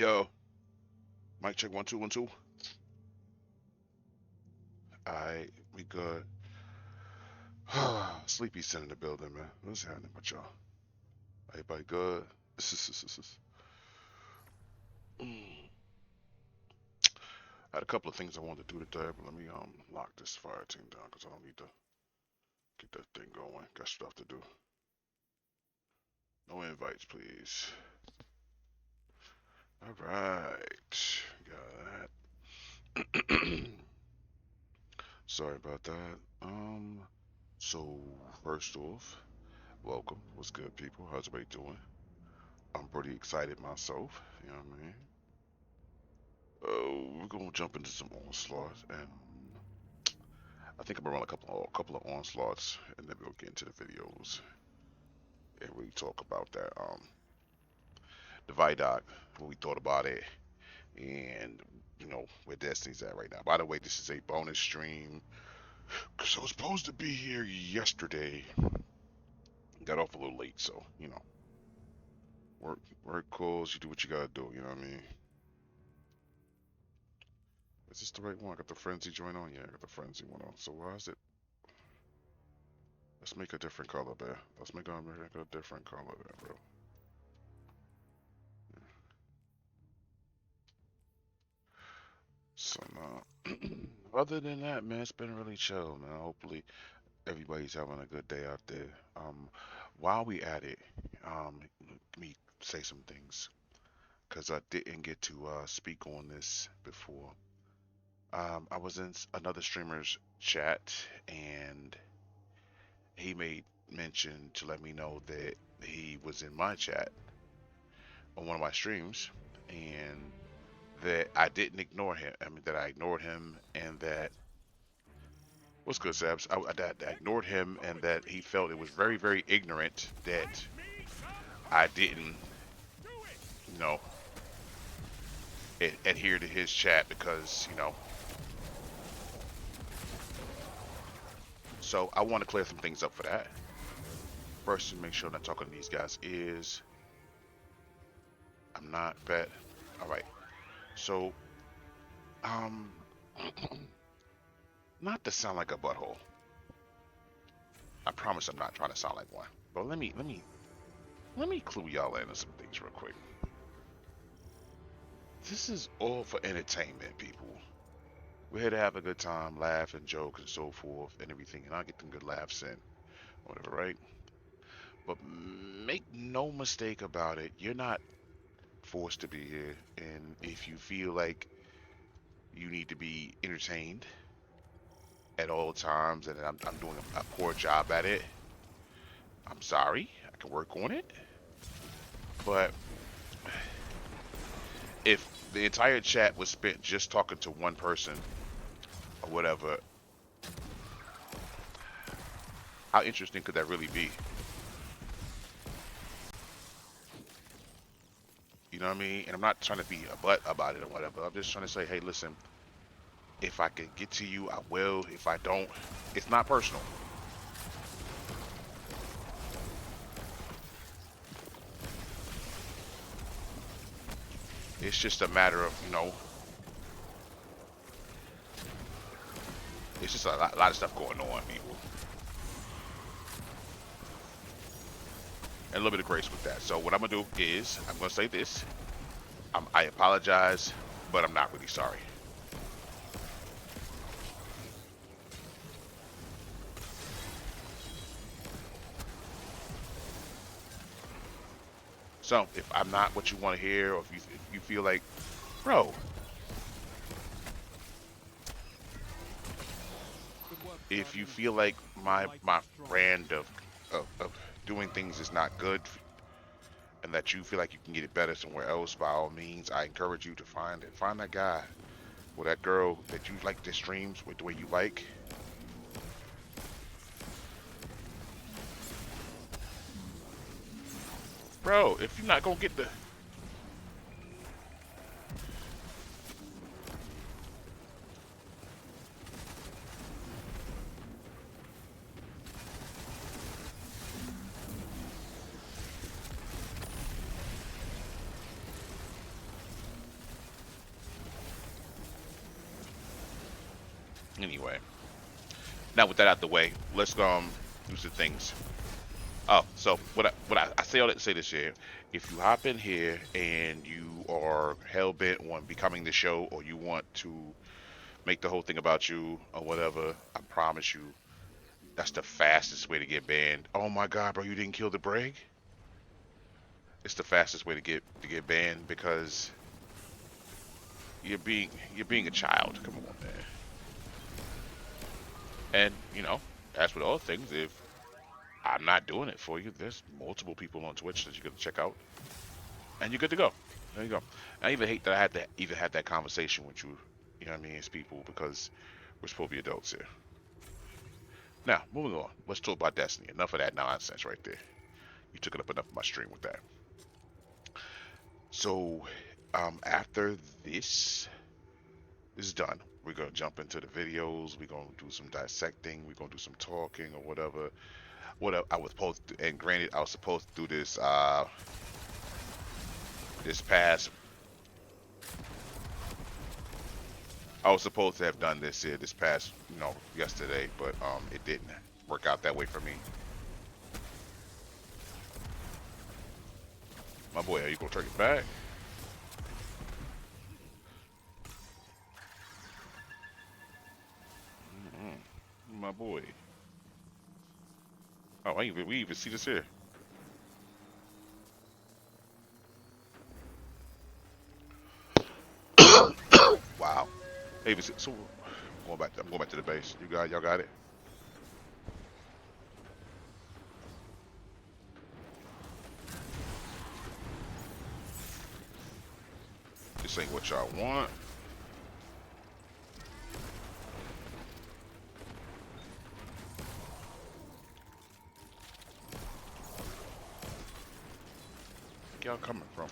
Yo, mic check 1 2 1 2. Alright, we good. Sleepy's in the building, man. What's happening with y'all? Everybody good? I had a couple of things I wanted to do today, but let me lock this fire team down because I don't need to get that thing going. Got stuff to do. No invites, please. All right, got that. Sorry about that. So first off, welcome. What's good, people? How's everybody doing? I'm pretty excited myself. You know what I mean? We're gonna jump into some onslaughts, and I think I'm gonna run a couple of onslaughts, and then we'll get into the videos and really talk about that. The vidoc, what we thought about it, and where Destiny's at right now. By the way, this is a bonus stream because I was supposed to be here yesterday. Got off a little late, so work calls. You do what you gotta do. You know what I mean? Is this the right one? I got the frenzy joint on. Yeah, I got the frenzy one on. So why is it? Let's make a different color there. Let's make a different color there, bro. So now, other than that, man, it's been really chill, man. Hopefully, everybody's having a good day out there. While we at it, let me say some things because I didn't get to speak on this before. I was in another streamer's chat, and he made mention to let me know that he was in my chat on one of my streams, and that I didn't ignore him. I mean, that I ignored him, and that what's good, Sabs? That I ignored him, and that he felt it was very, very ignorant that I didn't, you know, adhere to his chat because, So I want to clear some things up for that. First, to make sure I'm not talking to these guys is I'm not bet. All right. So, um, not to sound like a butthole. I promise I'm not trying to sound like one. But let me clue y'all in on some things real quick. This is all for entertainment, people. We're here to have a good time, laugh and joke and so forth and everything, and I'll get them good laughs in, whatever, right? But make no mistake about it, you're not forced to be here, and if you feel like you need to be entertained at all times and I'm doing a poor job at it, I'm sorry, I can work on it. But if the entire chat was spent just talking to one person or whatever, how interesting could that really be? You know what I mean? And I'm not trying to be a butt about it or whatever. I'm just trying to say, hey, listen, if I can get to you, I will. If I don't, it's not personal. It's just a matter of, it's just a lot of stuff going on, people. And a little bit of grace with that. So what I'm going to do is, I'm going to say this. I apologize, but I'm not really sorry. So if I'm not what you want to hear, or if you feel like, bro, if you feel like my brand of doing things is not good, and that you feel like you can get it better somewhere else, by all means, I encourage you to find that guy or that girl that you like to streams with the way you like. Bro, if you're not gonna get the Anyway, now with that out the way, let's do some things. Oh, so I say all that to say this here. If you hop in here and you are hell bent on becoming the show, or you want to make the whole thing about you or whatever, I promise you, that's the fastest way to get banned. Oh my God, bro, you didn't kill the Brig? It's the fastest way to get banned because you're being a child. Come on, man. And as with all things, if I'm not doing it for you, there's multiple people on Twitch that you're gonna check out, and you're good to go. There you go. I even hate that I had to even have that conversation with you. You know what I mean? As people, because we're supposed to be adults here. Now, moving on. Let's talk about Destiny. Enough of that nonsense right there. You took it up enough of my stream with that. So, after this is done, we're gonna jump into the videos. We're gonna do some dissecting. We're gonna do some talking or whatever. What I was supposed to, and granted, I was supposed to do this this past. I was supposed to have done this here this past, yesterday, but it didn't work out that way for me. My boy, are you gonna turn it back? My boy. Oh, we even see this here. Wow. Hey, so I'm going back to the base. Y'all got it. This ain't what y'all want. Where y'all coming from?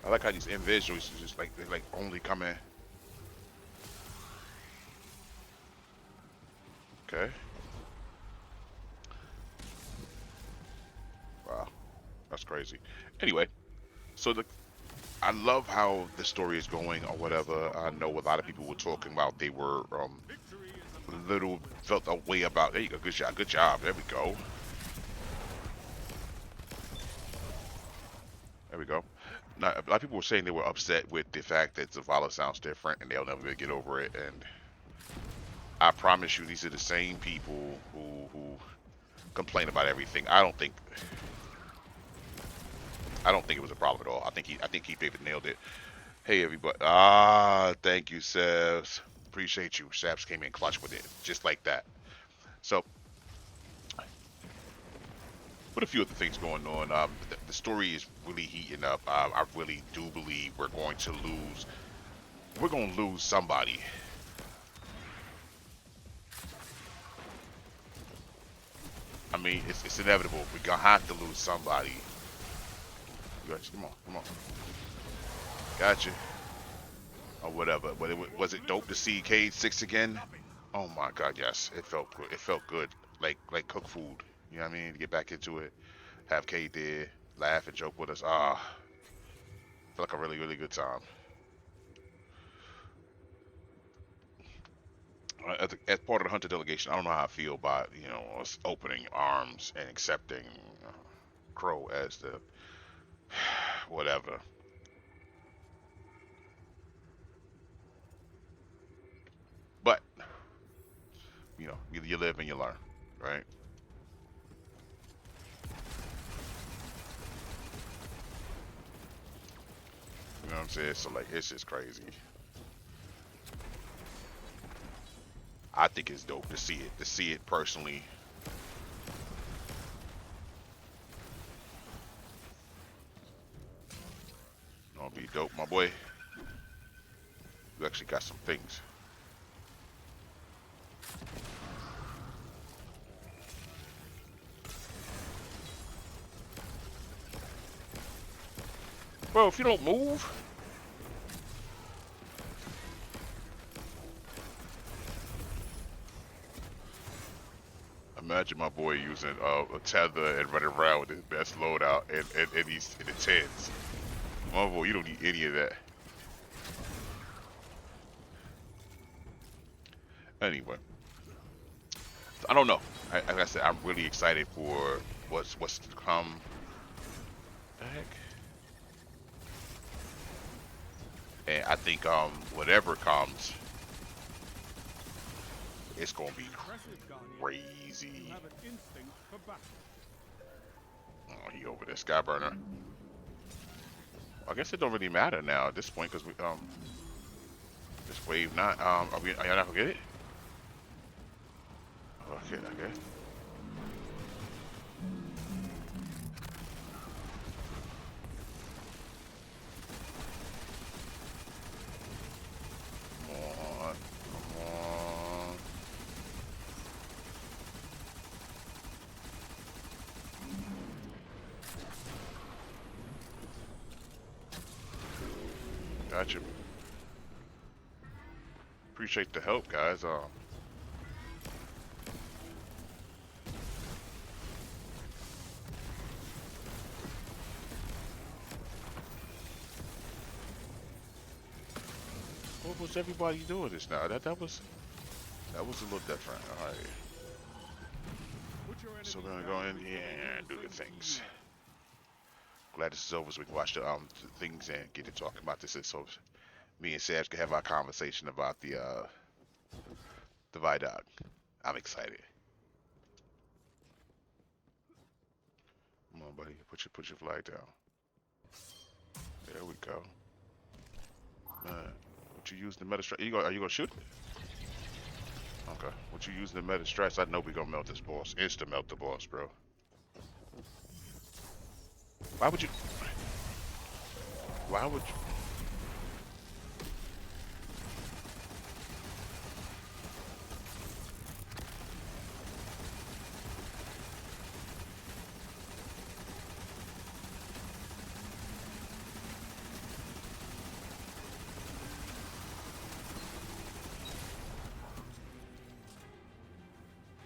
I like how these individuals just like they like only come in. Okay. Wow, that's crazy. Anyway, so I love how the story is going or whatever. I know a lot of people were talking about they were little felt a way about. There you go. Good job. Good job. There we go. There we go. Now, a lot of people were saying they were upset with the fact that Zavala sounds different and they'll never get over it. And I promise you, these are the same people who complain about everything. I don't think it was a problem at all. I think he David nailed it. Hey everybody. Thank you, Sebs. Appreciate you. Sebs came in clutch with it, just like that. So, with a few other things going on, the story is really heating up. I really do believe we're going to lose. We're going to lose somebody. I mean, it's inevitable. We're gonna have to lose somebody. Come on, come on. Gotcha. Or whatever. But was it dope to see Cade 6 again? Oh my God, yes. It felt good. It felt good. Like cook food. You know what I mean? To get back into it. Have Cade there, laugh and joke with us. Felt like a really, really good time. As part of the Hunter delegation, I don't know how I feel about, us opening arms and accepting Crow as the whatever. But, you live and you learn, right? You know what I'm saying? So, like, it's just crazy. I think it's dope to see it personally. Gonna be dope, my boy. You actually got some things. Bro, if you don't move, Imagine my boy using a tether and running around with his best loadout and he's in the tens. My boy, you don't need any of that. Anyway, I don't know. Like I said, I'm really excited for what's to come. The heck? And I think whatever comes, it's gonna be crazy. Oh, he over there, Skyburner. I guess it don't really matter now at this point because we this wave not are y'all not gonna get it? Okay, okay. Come on, come on. Gotcha. Appreciate the help, guys. What was everybody doing this now? That was a little different. All right. So we're gonna go in here and do the things. Glad this is over so we can watch the things and get to talking about this. So me and Saj can have our conversation about the vidoc. I'm excited. Come on, buddy. Put your flag down. There we go. Man, what you use the meta stress? Are you gonna shoot it? Okay. What you use the meta stress? I know we gonna melt this boss. Insta melt the boss, bro. Why would you? Why would you?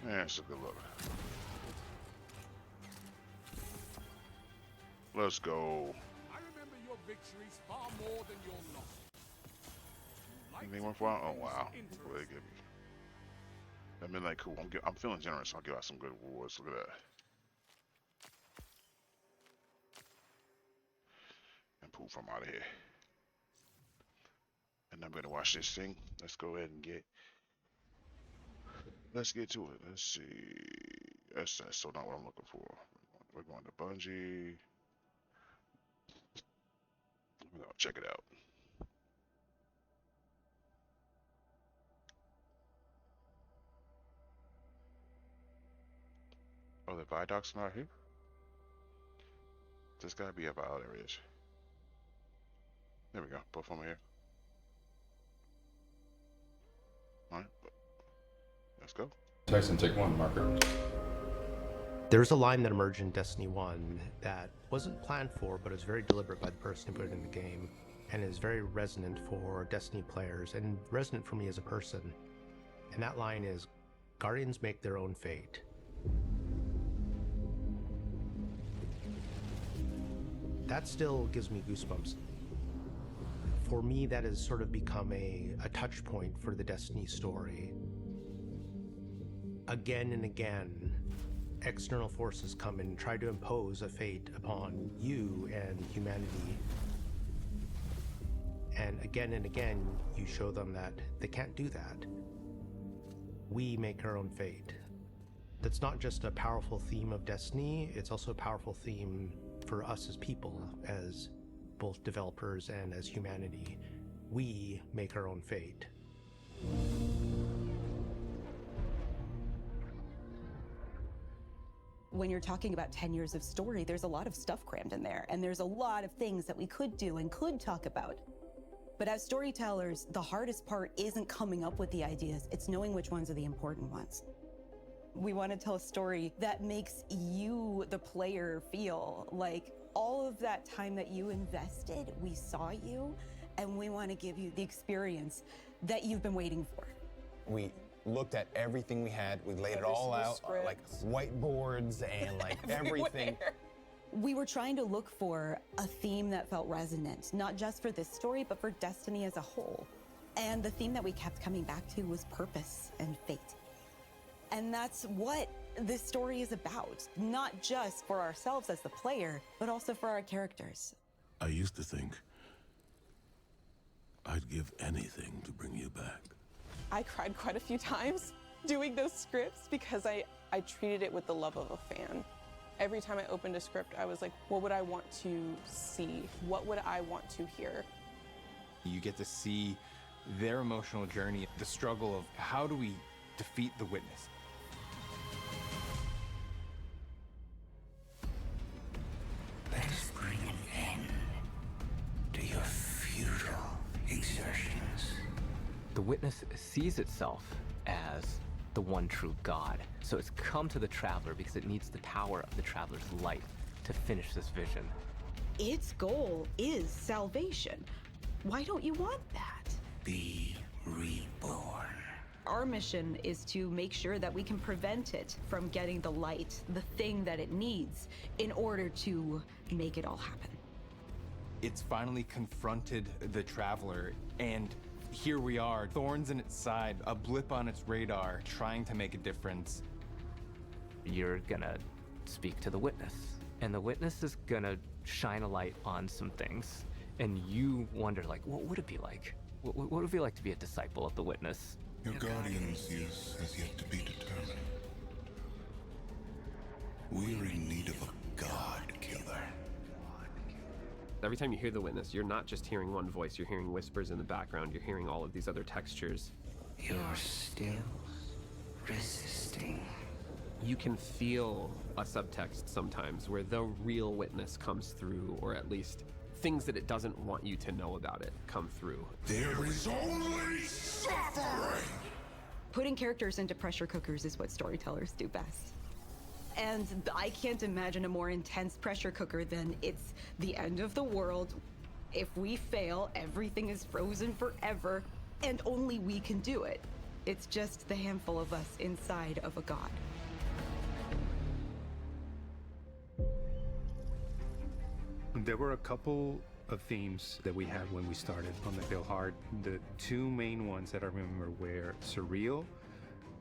Yeah, it's a good look. Let's go. I remember your victories far more than your losses. Anything worthwhile? Oh wow. What do they give me? I mean, like, cool. I'm feeling generous. I'll give out some good rewards. Look at that. And poof, I'm out of here. And I'm gonna watch this thing. Let's go ahead and let's get to it. Let's see. That's so not what I'm looking for. We're going to Bungie. We're gonna check it out. Oh, the Vidoc's not here? This gotta be about areas. There we go. Both of them here. Alright. Let's go. Tyson, take one, marker. There's a line that emerged in Destiny 1 that wasn't planned for, but is very deliberate by the person who put it in the game, and is very resonant for Destiny players, and resonant for me as a person. And that line is, Guardians make their own fate. That still gives me goosebumps. For me, that has sort of become a touch point for the Destiny story. Again and again, external forces come and try to impose a fate upon you and humanity. And again, you show them that they can't do that. We make our own fate. That's not just a powerful theme of Destiny, it's also a powerful theme for us as people, as both developers and as humanity. We make our own fate. When you're talking about 10 years of story, there's a lot of stuff crammed in there, and there's a lot of things that we could do and could talk about. But as storytellers, the hardest part isn't coming up with the ideas, it's knowing which ones are the important ones. We want to tell a story that makes you, the player, feel like all of that time that you invested, we saw you, and we want to give you the experience that you've been waiting for. We looked at everything we had. We laid it Every all single out, script. like whiteboards and like everything. Everywhere. We were trying to look for a theme that felt resonant, not just for this story, but for Destiny as a whole. And the theme that we kept coming back to was purpose and fate. And that's what this story is about, not just for ourselves as the player, but also for our characters. I used to think I'd give anything to bring you back. I cried quite a few times doing those scripts because I treated it with the love of a fan. Every time I opened a script, I was like, what would I want to see? What would I want to hear? You get to see their emotional journey, the struggle of how do we defeat the Witness? Let us bring an end to your futile exertions. The Witness sees itself as the one true God. So it's come to the Traveler because it needs the power of the Traveler's light to finish this vision. Its goal is salvation. Why don't you want that? Be reborn. Our mission is to make sure that we can prevent it from getting the light, the thing that it needs, in order to make it all happen. It's finally confronted the Traveler, and here we are, thorns in its side, a blip on its radar, trying to make a difference. You're gonna speak to the Witness, and the Witness is gonna shine a light on some things, and you wonder, like, what would it be like? What would it be like to be a disciple of the Witness? Your guardian's use has yet to be determined. We're in need of a god killer. Every time you hear the Witness, you're not just hearing one voice, you're hearing whispers in the background, you're hearing all of these other textures. You're still resisting. You can feel a subtext sometimes where the real Witness comes through, or at least things that it doesn't want you to know about it come through. There is only suffering! Putting characters into pressure cookers is what storytellers do best. And I can't imagine a more intense pressure cooker than it's the end of the world. If we fail, everything is frozen forever, and only we can do it. It's just the handful of us inside of a god. There were a couple of themes that we had when we started on the Pale Heart. The two main ones that I remember were surreal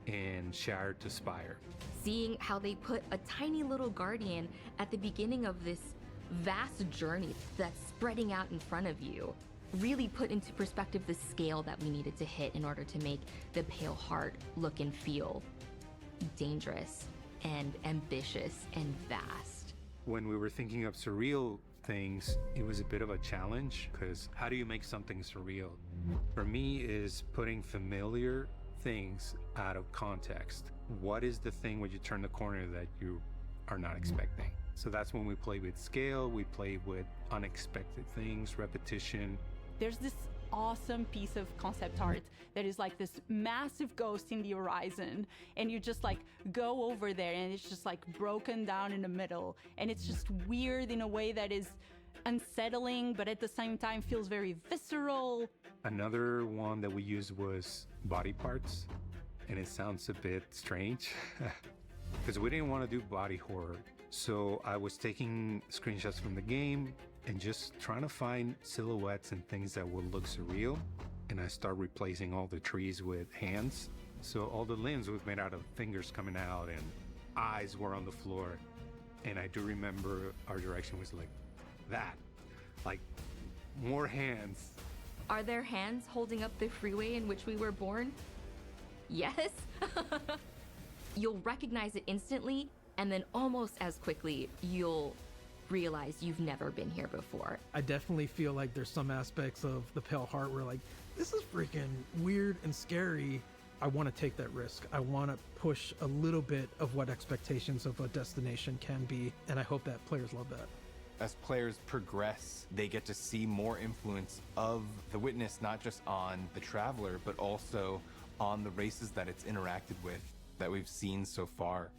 and shattered to spire. Seeing how they put a tiny little guardian at the beginning of this vast journey that's spreading out in front of you really put into perspective the scale that we needed to hit in order to make the Pale Heart look and feel dangerous and ambitious and vast. When we were thinking of surreal things, it was a bit of a challenge, because how do you make something surreal? For me, is putting familiar things out of context. What is the thing when you turn the corner that you are not expecting? So that's when we play with scale, we play with unexpected things, repetition. There's this awesome piece of concept art that is like this massive ghost in the horizon, and you just like go over there and it's just like broken down in the middle, and it's just weird in a way that is unsettling but at the same time feels very visceral. Another one that we used was body parts, and it sounds a bit strange because we didn't want to do body horror. So I was taking screenshots from the game and just trying to find silhouettes and things that would look surreal. And I started replacing all the trees with hands. So all the limbs was made out of fingers coming out, and eyes were on the floor. And I do remember our direction was like that, like more hands. Are there hands holding up the freeway in which we were born? Yes. You'll recognize it instantly, and then almost as quickly, you'll realize you've never been here before. I definitely feel like there's some aspects of the Pale Heart where like, this is freaking weird and scary. I want to take that risk. I want to push a little bit of what expectations of a destination can be, and I hope that players love that. As players progress, they get to see more influence of the Witness, not just on the Traveler, but also on the races that it's interacted with that we've seen so far.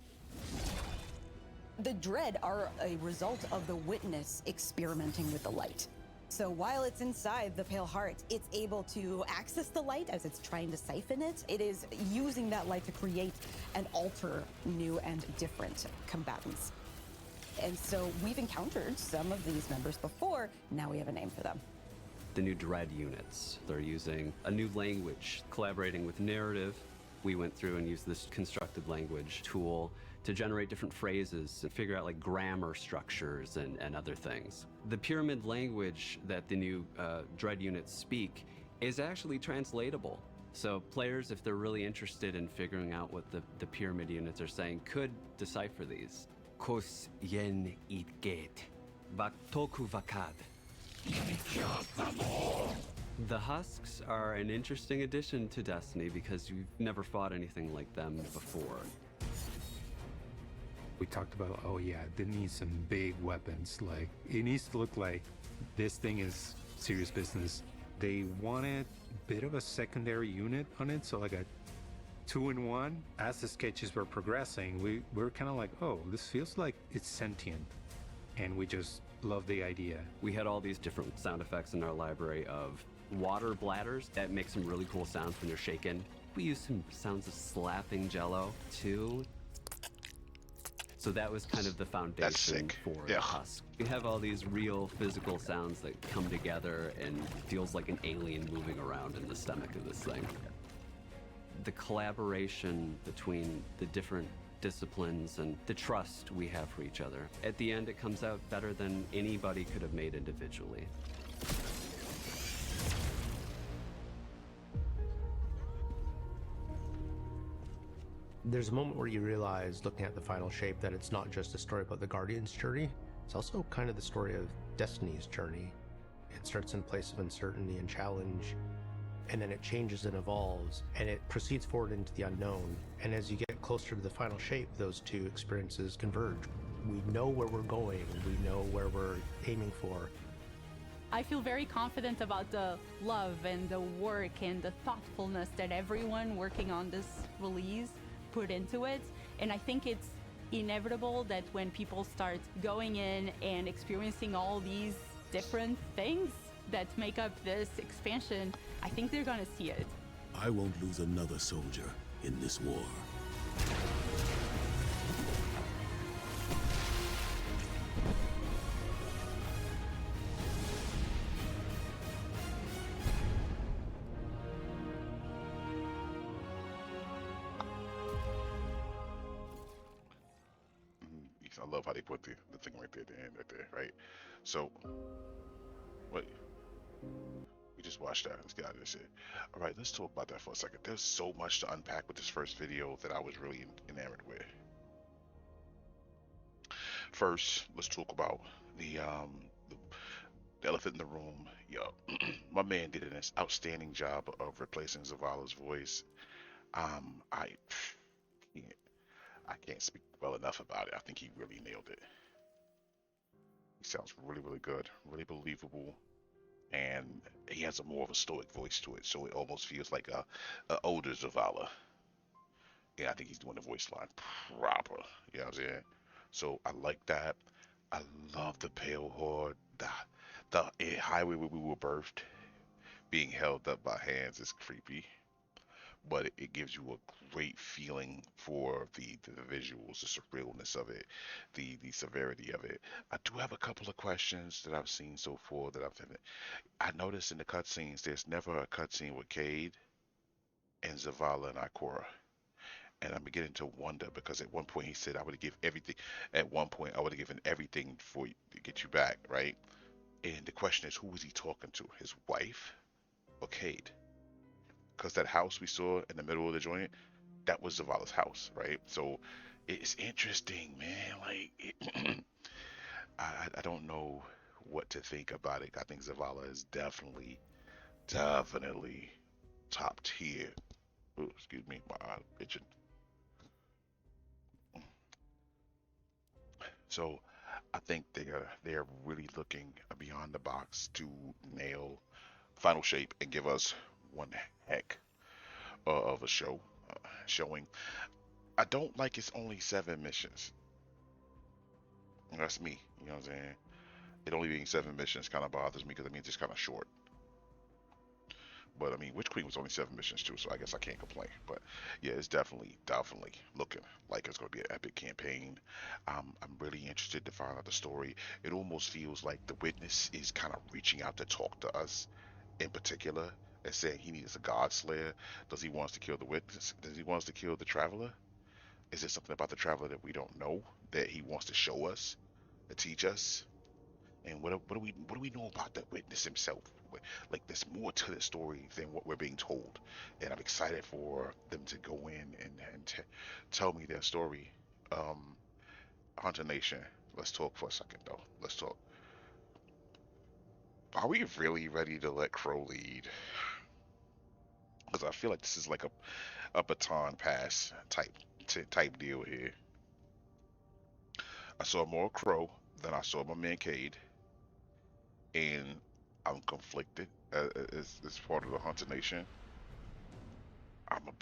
The Dread are a result of the Witness experimenting with the light. So while it's inside the Pale Heart, it's able to access the light as it's trying to siphon it. It is using that light to create and alter new and different combatants. And so we've encountered some of these members before. Now we have a name for them. The new Dread units. They're using a new language, collaborating with narrative. We went through and used this constructed language tool to generate different phrases and figure out like grammar structures and other things. The pyramid language that the new Dread units speak is actually translatable. So players, if they're really interested in figuring out what the pyramid units are saying, could decipher these. Kos yen itget, baktoku vakad. The Husks are an interesting addition to Destiny because you've never fought anything like them before. We talked about, oh yeah, they need some big weapons. Like, it needs to look like this thing is serious business. They wanted a bit of a secondary unit on it, so like a 2-in-1. As the sketches were progressing, we were kind of like, oh, this feels like it's sentient. And we just love the idea. We had all these different sound effects in our library of water bladders that make some really cool sounds when they're shaken. We used some sounds of slapping jello too. So that was kind of the foundation for the Husk. We have all these real physical sounds that come together and feels like an alien moving around in the stomach of this thing. The collaboration between the different disciplines and the trust we have for each other. At the end, it comes out better than anybody could have made individually. There's a moment where you realize, looking at the final shape, that it's not just a story about the Guardian's journey, it's also kind of the story of Destiny's journey. It starts in a place of uncertainty and challenge, and then it changes and evolves, and it proceeds forward into the unknown. And as you get closer to the final shape, those two experiences converge. We know where we're going, we know where we're aiming for. I feel very confident about the love and the work and the thoughtfulness that everyone working on this release put into it. And I think it's inevitable that when people start going in and experiencing all these different things that make up this expansion, I think they're gonna see it. I won't lose another soldier in this war. I love how they put the thing right there at the end, right there, right? So, wait. We just watched that. Let's get out of this shit. All right, let's talk about that for a second. There's so much to unpack with this first video that I was really enamored with. First, let's talk about the elephant in the room. Yo, my man did an outstanding job of replacing Zavala's voice. I can't speak well enough about it. I think he really nailed it. He sounds really, really good, really believable, and he has a more of a stoic voice to it, so it almost feels like a older Zavala. Yeah, I think he's doing the voice line proper. You know what I'm saying? So I like that. I love the Pale Horde. The highway where we were birthed, being held up by hands is creepy, but it gives you a great feeling for the visuals, the surrealness of it, the severity of it. I do have a couple of questions that I've seen so far that I noticed in the cutscenes, there's never a cutscene with Cade and Zavala and Ikora. And I'm beginning to wonder, because at one point he said I would give everything. At one point I would have given everything for you to get you back, right? And the question is, who was he talking to? His wife or Cade? Because that house we saw in the middle of the joint, that was Zavala's house, right? So it's interesting, man. Like, I don't know what to think about it. I think Zavala is definitely top tier. Ooh, excuse me, my eye itching. So I think they're really looking beyond the box to nail final shape and give us one heck of a showing. I don't like it's only 7 missions. That's me, you know what I'm saying? It only being 7 missions kind of bothers me because it means it's kind of short. But I mean, Witch Queen was only 7 missions too, so I guess I can't complain. But yeah, it's definitely looking like it's going to be an epic campaign. I'm really interested to find out the story. It almost feels like the witness is kind of reaching out to talk to us in particular and saying he needs a god slayer. Does he want us to kill the witness? Does he want us to kill the traveler? Is there something about the traveler that we don't know that he wants to show us, to teach us? And what do we know about the witness himself? Like, there's more to the story than what we're being told, and I'm excited for them to go in and tell me their story. Um, Hunter Nation, let's talk for a second though. Let's talk. Are we really ready to let Crow lead? Because I feel like this is like a baton pass type deal here. I saw more Crow than I saw my man Cade, and I'm conflicted as part of the Hunter Nation. I'm a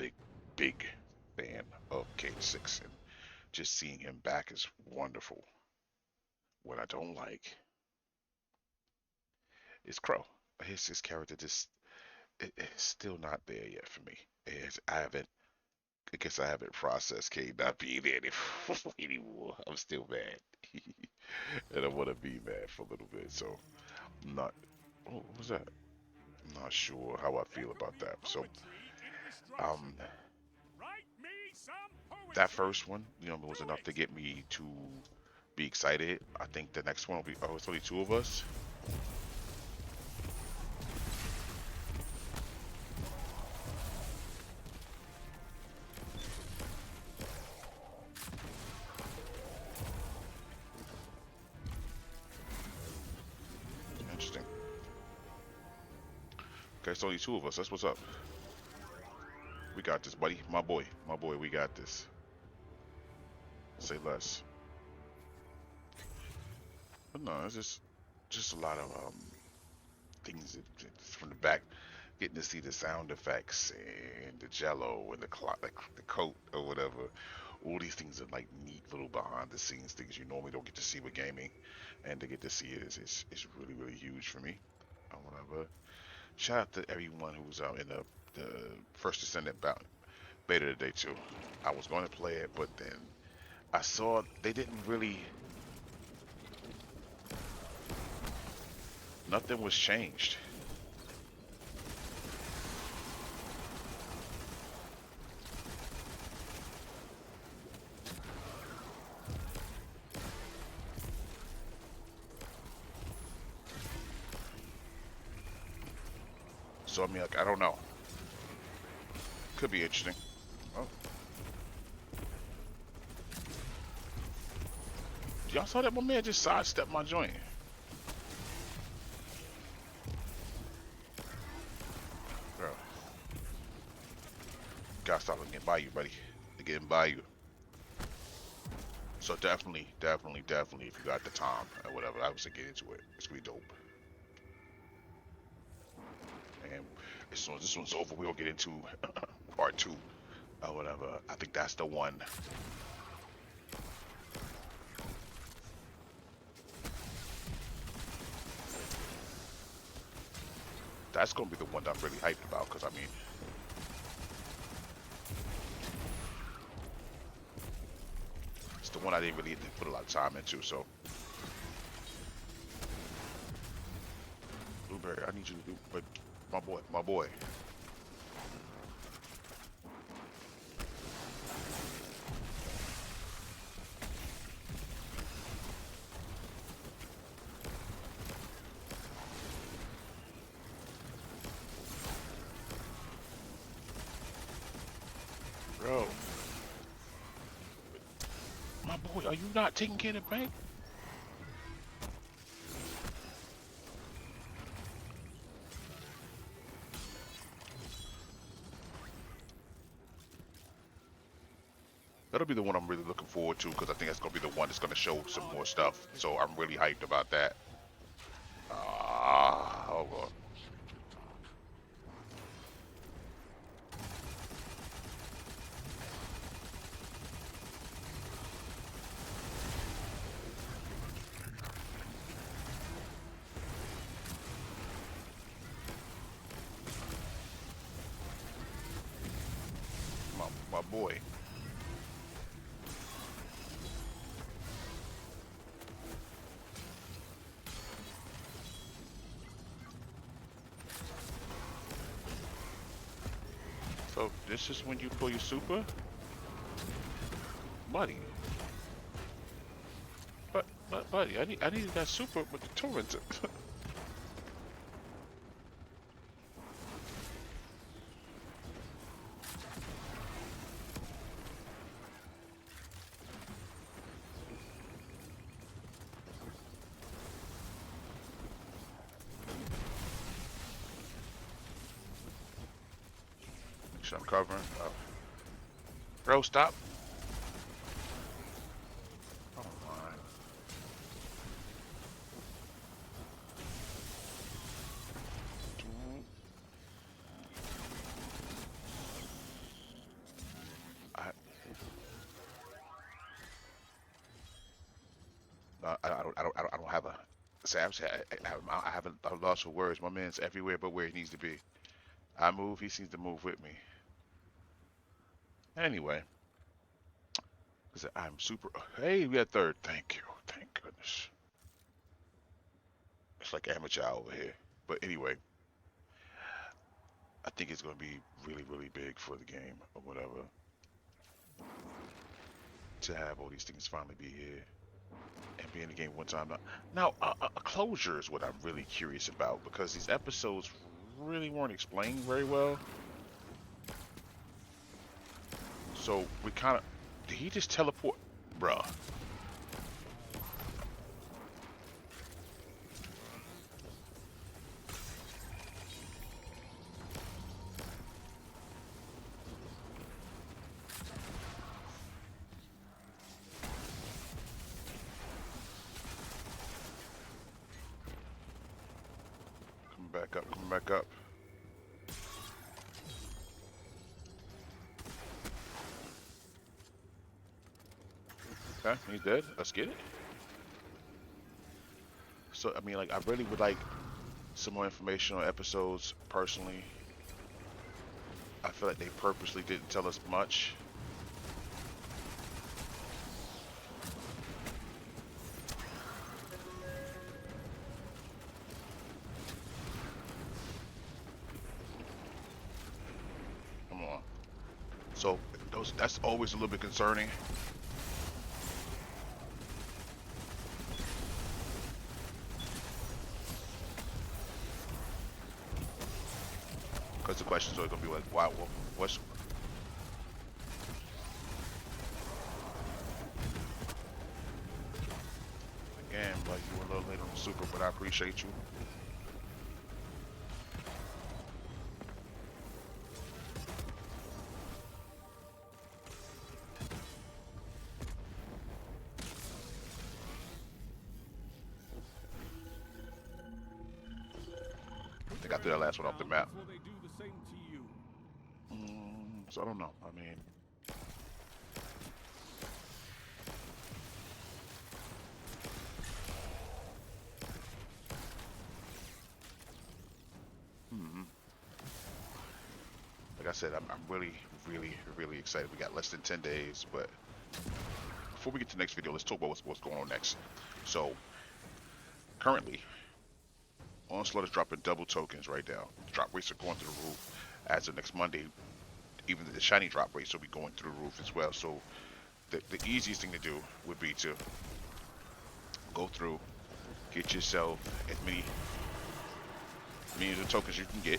big fan of Cade Six, and just seeing him back is wonderful. What I don't like is Crow. His character just it's still not there yet for me. I guess I haven't processed Cade not being there anymore. I'm still mad, and I want to be mad for a little bit. So I'm not. Oh, what was that? I'm not sure how I feel about that. So um, that first one, was enough to get me to be excited. I think the next one will be. Oh, it's only two of us. Interesting. Okay, it's only two of us. That's what's up. We got this, buddy. My boy. We got this. Say less. But no, it's just a lot of things from the back, getting to see the sound effects and the jello and the coat or whatever. All these things are like neat little behind the scenes things you normally don't get to see with gaming, and to get to see it is really huge for me. Or whatever. Shout out to everyone who was out in the first Descendant beta today too. I was going to play it, but then I saw they didn't really. Nothing was changed. So I mean, like, I don't know. Could be interesting. Oh. Y'all saw that my man just sidestepped my joint. Bro. Gotta stop getting by you, buddy. They're getting by you. So definitely, if you got the time or whatever, I would say get into it. It's gonna be dope. And as soon as this one's over, we'll get into part 2 or whatever. I think that's the one. That's gonna be the one that I'm really hyped about, because I mean, it's the one I didn't really put a lot of time into. So, Blueberry, I need you to do, but my boy. Bro. My boy, are you not taking care of the bank? That'll be the one I'm really looking forward to, because I think that's going to be the one that's going to show some more stuff. So I'm really hyped about that. Oh, God. So this is when you pull your super? Buddy. But buddy, I needed that super with the torrent. Make sure I'm covering. Oh. Bro, stop. Oh my. I don't have a. Say, I haven't. I lost for words. My man's everywhere but where he needs to be. I move, he seems to move with me. Anyway, I'm super. Hey, we got third. Thank you. Thank goodness. It's like amateur over here. But anyway, I think it's going to be really, really big for the game or whatever. To have all these things finally be here and be in the game one time. Now, a closure is what I'm really curious about because these episodes really weren't explained very well. So we kind of. Did he just teleport? Bruh. Come back up. Okay, he's dead. Let's get it. So, I mean, like, I really would like some more information on episodes, personally. I feel like they purposely didn't tell us much. Come on. So, that's always a little bit concerning. Because the questions are going to be like, wow, what's... Again, like, you were a little late on the super, but I appreciate you. I think I threw that last one off the map. So I don't know. I mean, like I said, I'm really, really, really excited. We got less than 10 days, but before we get to the next video, let's talk about what's going on next. So currently, Onslaught is dropping double tokens right now. Drop rates are going through the roof. As of next Monday, even the shiny drop rates will be going through the roof as well. So the easiest thing to do would be to go through, get yourself as many of the tokens you can get,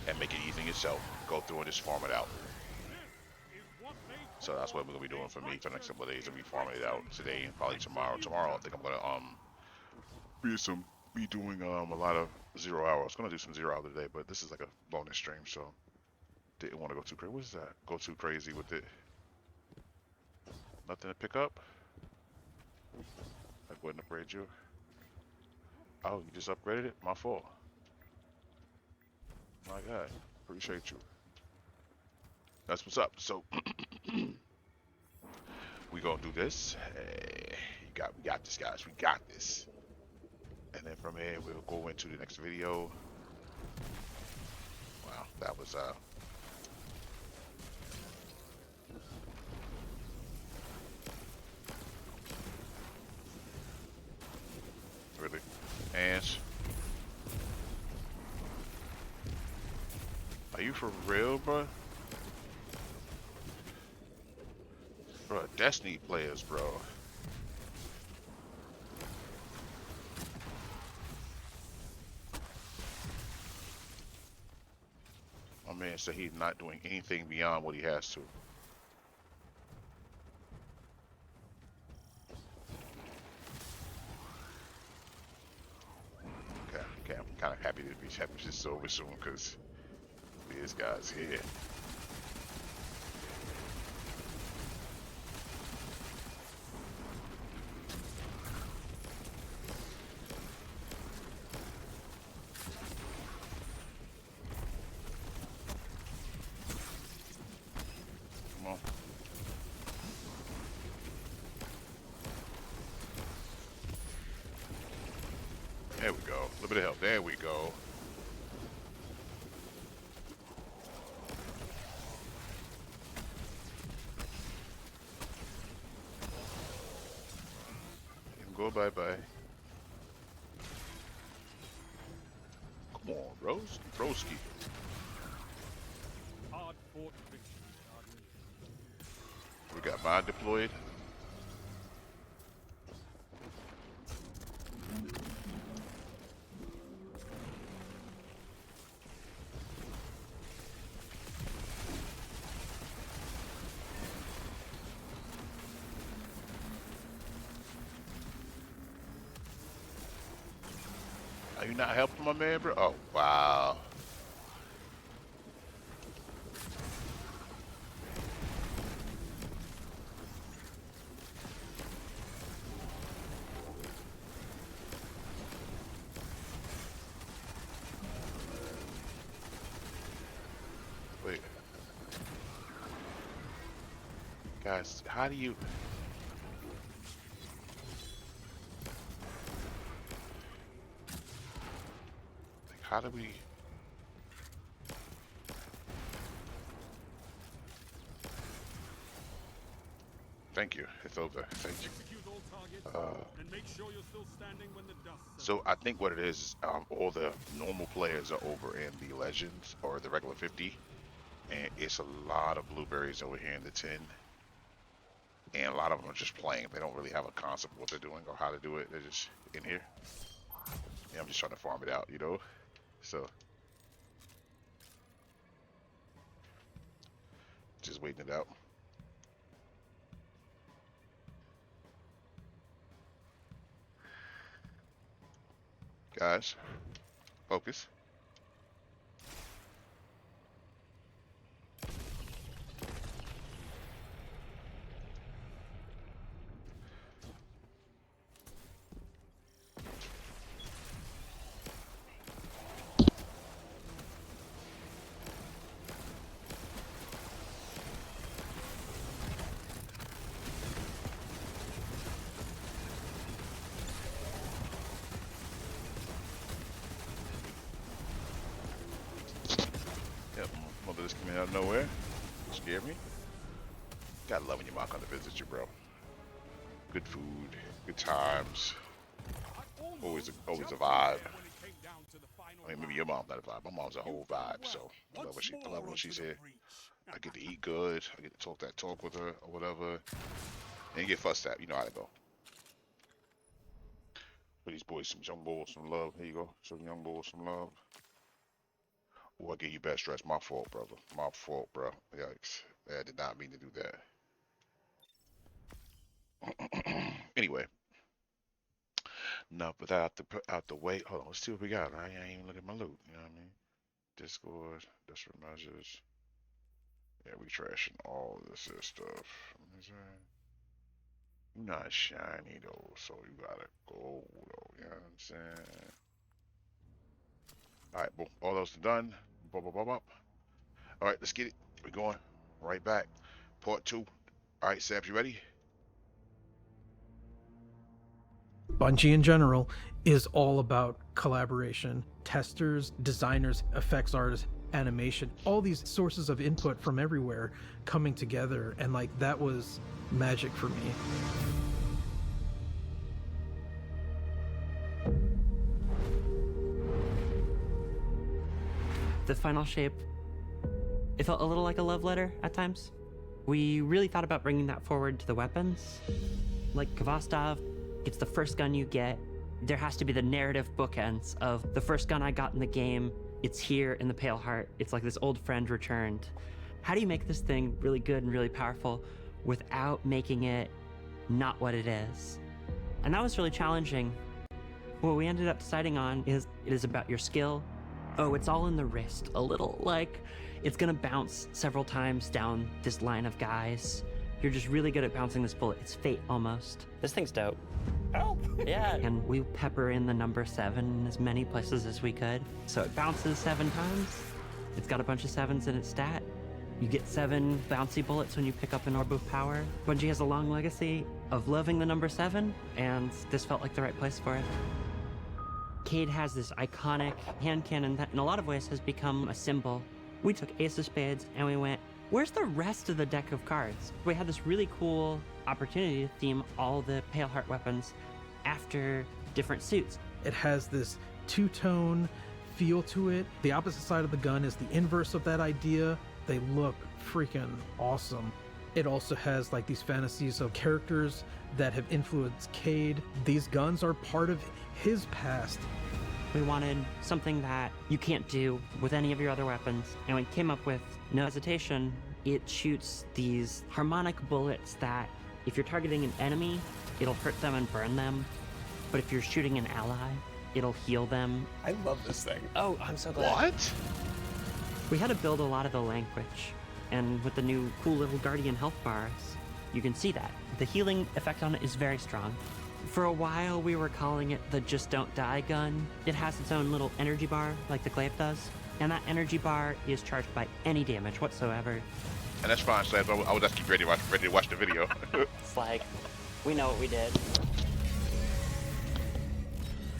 and make it easy yourself. Go through and just farm it out. So that's what we're gonna be doing for me for the next couple of days. I'll be farming it out today and probably tomorrow. Tomorrow I think I'm gonna be doing a lot of 0 hour. I was gonna do some 0 hour today, but this is like a bonus stream, so didn't want to go too crazy. What is that? Go too crazy with it. Nothing to pick up. I wouldn't upgrade you. Oh, you just upgraded it? My fault. My God, appreciate you. That's what's up. So we gonna do this. Hey, we got this, guys. We got this. And then from here, we'll go into the next video. Wow, that was really. Hands. For real, bro? Bro, Destiny players, bro. My man said he's not doing anything beyond what he has to. Okay, I'm kind of happy this is over soon, because these guys here. Come on. There we go. A little bit of help. There we go. You can go bye-bye. Come on, Rose. Broski. Hard fought victory, Arden. We got mine deployed. Are you not helping my man, bro? Oh, wow. Wait. Guys, how do you... How do we... Thank you. It's over. Thank you. And make sure you're still standing when the dust So I think what it is, all the normal players are over in the Legends or the regular 50, and it's a lot of blueberries over here in the 10, and a lot of them are just playing. They don't really have a concept of what they're doing or how to do it. They're just in here. Yeah, I'm just trying to farm it out, you know. So just waiting it out. Guys, focus. Yep, mother just coming out of nowhere. Scared me. Gotta love when your mom comes to visit you, bro. Good food, good times. Always a vibe. I mean, maybe your mom's not a vibe. My mom's a whole vibe, so I love when she's here. I get to eat good. I get to talk that talk with her or whatever. And get fussed at. You know how to go. For these boys, some young boys, some love. Here you go. Some young boys, some love. Oh, I gave you bad stress. My fault, brother. My fault, bro. Yikes. I did not mean to do that. Anyway. Enough with that out the way. Hold on, let's see what we got. I ain't even looking at my loot. You know what I mean? Discord, industrial measures. Yeah, we trashing all this stuff. You're not shiny though, so you gotta go though. You know what I'm saying? All right, boom. All those are done. Bop, bop, bop, bop. All right, let's get it. We're going right back. Part 2. All right, Sabs, you ready? Bungie in general is all about collaboration. Testers, designers, effects artists, animation, all these sources of input from everywhere coming together, and like that was magic for me. The final shape It felt a little like a love letter at times. We really thought about bringing that forward to the weapons. Like Kvostov, it's the first gun you get. There has to be the narrative bookends of the first gun I got in the game. It's here in the Pale Heart. It's like this old friend returned. How do you make this thing really good and really powerful without making it not what it is? And that was really challenging. What we ended up deciding on is it is about your skill. Oh, it's all in the wrist. A little like it's gonna bounce several times down this line of guys. You're just really good at bouncing this bullet. It's fate almost. This thing's dope. Oh, yeah. And we pepper in the number 7 in as many places as we could. So it bounces 7 times. It's got a bunch of 7s in its stat. You get 7 bouncy bullets when you pick up an Orb of Power. Bungie has a long legacy of loving the number 7, and this felt like the right place for it. Cade has this iconic hand cannon that in a lot of ways has become a symbol. We took Ace of Spades and we went, where's the rest of the deck of cards? We had this really cool opportunity to theme all the Pale Heart weapons after different suits. It has this two-tone feel to it. The opposite side of the gun is the inverse of that idea. They look freaking awesome. It also has like these fantasies of characters that have influenced Cade. These guns are part of his past. We wanted something that you can't do with any of your other weapons, and we came up with no hesitation. It shoots these harmonic bullets that if you're targeting an enemy, it'll hurt them and burn them. But if you're shooting an ally, it'll heal them. I love this thing. Oh, I'm so glad. What? We had to build a lot of the language, and with the new cool little Guardian health bars, you can see that. The healing effect on it is very strong. For a while, we were calling it the Just Don't Die gun. It has its own little energy bar, like the glaive does, and that energy bar is charged by any damage whatsoever. And that's fine, Slabs. I would just keep ready to watch the video. It's like, we know what we did.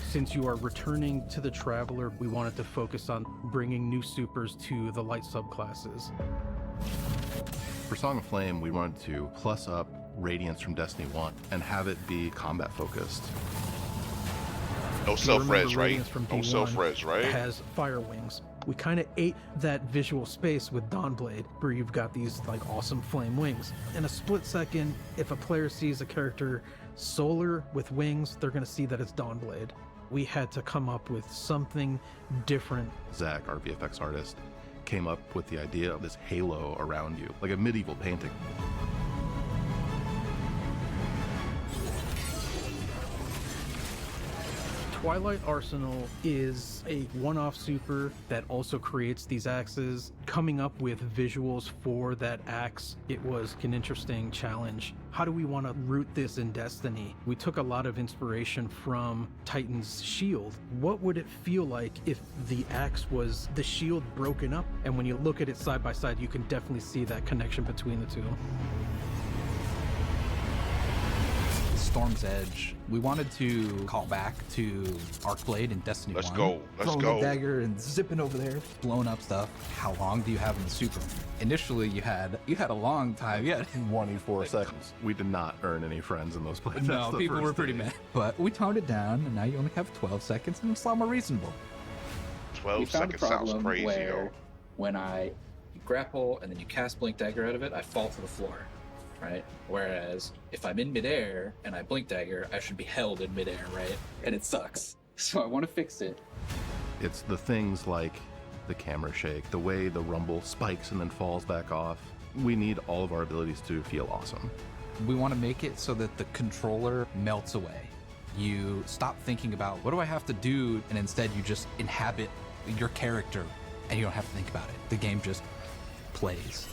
Since you are returning to the Traveler, we wanted to focus on bringing new supers to the light subclasses. For Song of Flame, we wanted to plus up Radiance from Destiny 1 and have it be combat focused. No self-res, right? No D1, self-res, right? It has fire wings. We kind of ate that visual space with Dawnblade, where you've got these like awesome flame wings. In a split second, if a player sees a character solar with wings, they're going to see that it's Dawnblade. We had to come up with something different. Zach, our VFX artist, came up with the idea of this halo around you, like a medieval painting. Twilight Arsenal is a one-off super that also creates these axes. Coming up with visuals for that axe, it was an interesting challenge. How do we want to root this in Destiny? We took a lot of inspiration from Titan's shield. What would it feel like if the axe was the shield broken up? And when you look at it side by side, you can definitely see that connection between the two. Storm's Edge. We wanted to call back to Arcblade in Destiny 1. Let's go. Let's throwing go. the dagger and zipping over there, blowing up stuff. How long do you have in the super? Initially, you had a long time. Yeah, 24 seconds. We did not earn any friends in those places. No, people were pretty mad. But we toned it down, and now you only have 12 seconds, and it's a lot more reasonable. 12 seconds sounds crazy, yo. When I grapple and then you cast Blink Dagger out of it, I fall to the floor. Right? Whereas if I'm in midair and I blink dagger, I should be held in midair, right? And it sucks. So I want to fix it. It's the things like the camera shake, the way the rumble spikes and then falls back off. We need all of our abilities to feel awesome. We want to make it so that the controller melts away. You stop thinking about what do I have to do, and instead you just inhabit your character and you don't have to think about it. The game just plays.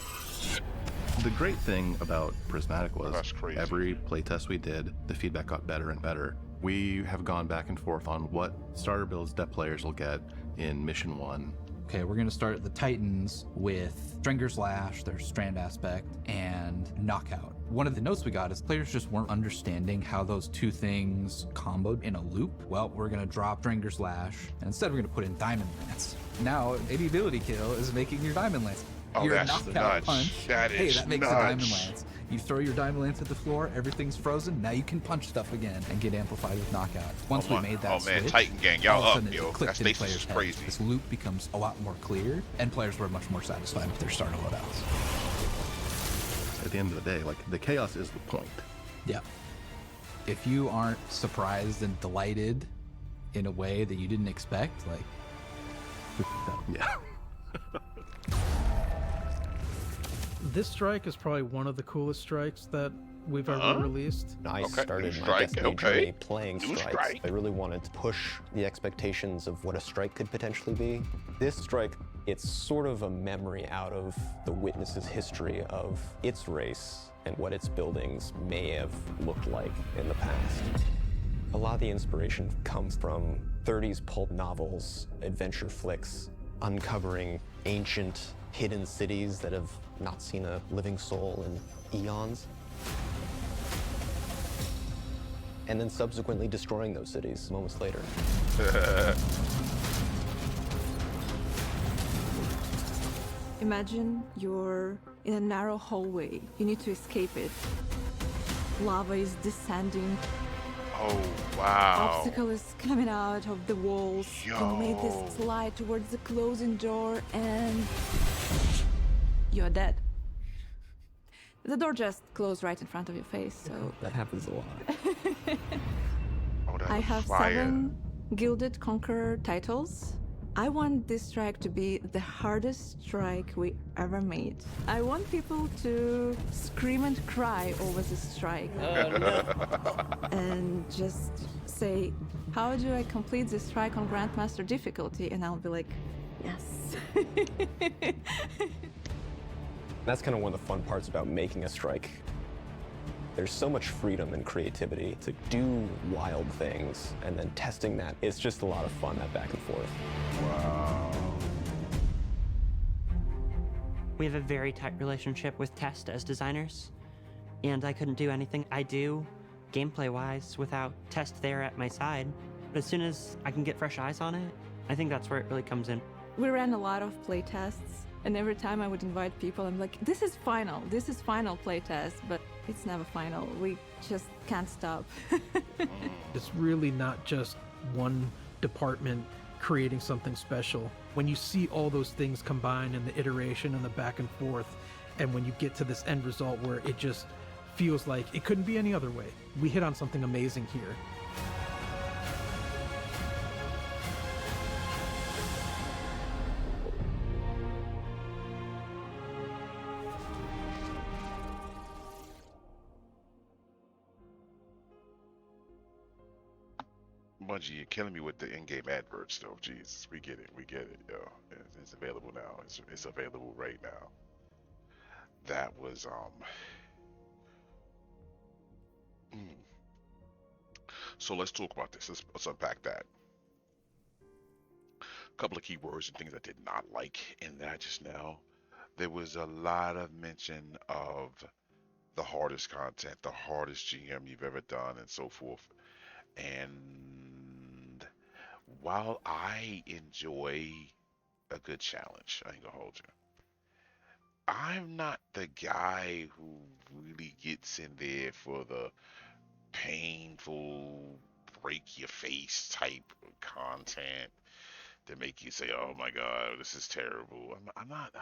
The great thing about Prismatic was every playtest we did, the feedback got better and better. We have gone back and forth on what starter builds that players will get in Mission 1. Okay, we're going to start the Titans with Stringer's Lash, their Strand Aspect, and Knockout. One of the notes we got is players just weren't understanding how those two things comboed in a loop. Well, we're going to drop Stringer's Lash, and instead we're going to put in Diamond Lance. Now, any ability kill is making your Diamond Lance. Oh, Your that's knockout nuts. punch. That hey, is that makes nuts. a Diamond Lance. You throw your Diamond Lance at the floor, everything's frozen, now you can punch stuff again and get amplified with knockout. Once we made that man, switch, Titan Gang, all y'all of a up, sudden yo. it clicked That in stasis players' is heads. crazy. This loop becomes a lot more clear, and players were much more satisfied with their starter loadouts. At the end of the day, like, the chaos is the point. Yeah. If you aren't surprised and delighted in a way that you didn't expect, like, yeah. This strike is probably one of the coolest strikes that we've ever released. I started my Destiny journey playing strikes. I really wanted to push the expectations of what a strike could potentially be. This strike, it's sort of a memory out of the Witness's history of its race and what its buildings may have looked like in the past. A lot of the inspiration comes from 30s pulp novels, adventure flicks, uncovering ancient, hidden cities that have not seen a living soul in eons. And then subsequently destroying those cities moments later. Imagine you're in a narrow hallway. You need to escape it. Lava is descending. Oh, wow. Obstacle is coming out of the walls. You made this slide towards the closing door and you're dead. The door just closed right in front of your face, so... That happens a lot. I have 7 Gilded Conqueror titles. I want this strike to be the hardest strike we ever made. I want people to scream and cry over this strike. Oh, no. And just say, how do I complete this strike on Grandmaster difficulty? And I'll be like, yes. That's kind of one of the fun parts about making a strike. There's so much freedom and creativity to do wild things, and then testing that. It's just a lot of fun, that back and forth. Wow. We have a very tight relationship with Test as designers, and I couldn't do anything I do, gameplay-wise, without Test there at my side. But as soon as I can get fresh eyes on it, I think that's where it really comes in. We ran a lot of play tests, and every time I would invite people, I'm like, this is final play test, but it's never final. We just can't stop. It's really not just one department creating something special. When you see all those things combined in the iteration and the back and forth, and when you get to this end result where it just feels like it couldn't be any other way, we hit on something amazing here. Bungie, you're killing me with the in-game adverts, though. Jesus, we get it, yo. It's available now. It's available right now. That was So let's talk about this. Let's unpack that. A couple of keywords and things I did not like in that just now. There was a lot of mention of the hardest content, the hardest GM you've ever done, and so forth. And while I enjoy a good challenge, I ain't gonna hold you, I'm not the guy who really gets in there for the painful, break your face type of content that make you say, "Oh my God, this is terrible." I'm not.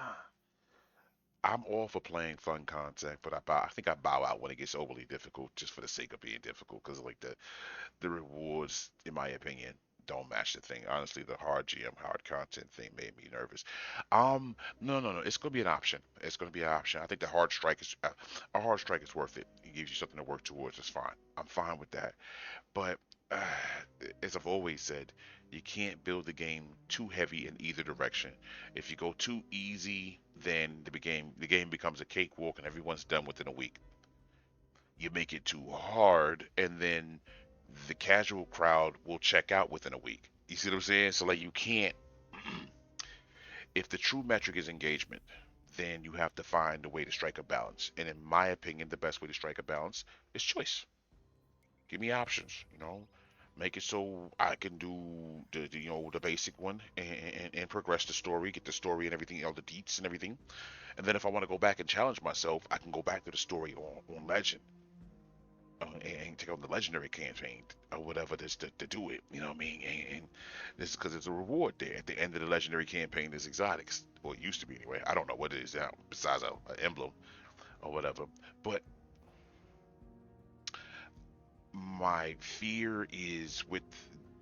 I'm all for playing fun content, but I think I bow out when it gets overly difficult, just for the sake of being difficult, because like the rewards, in my opinion, don't match the thing. Honestly, the hard GM, hard content thing made me nervous. No. It's gonna be an option. It's gonna be an option. I think the hard strike is a hard strike is worth it. It gives you something to work towards. It's fine. I'm fine with that. But as I've always said, you can't build the game too heavy in either direction. If you go too easy, then the game becomes a cakewalk and everyone's done within a week. You make it too hard, and then the casual crowd will check out within a week. You see what I'm saying? So like, you can't. If the true metric is engagement, then you have to find a way to strike a balance. And in my opinion, the best way to strike a balance is choice. Give me options, Make it so I can do the basic one and progress the story, get the story and everything, all the deets and everything. And then if I want to go back and challenge myself, I can go back to the story on Legend and take on the legendary campaign or whatever it is to do it. You know what I mean? And this is because there's a reward there at the end of the legendary campaign. There's exotics, or it used to be anyway. I don't know what it is now, besides a emblem or whatever. But my fear is with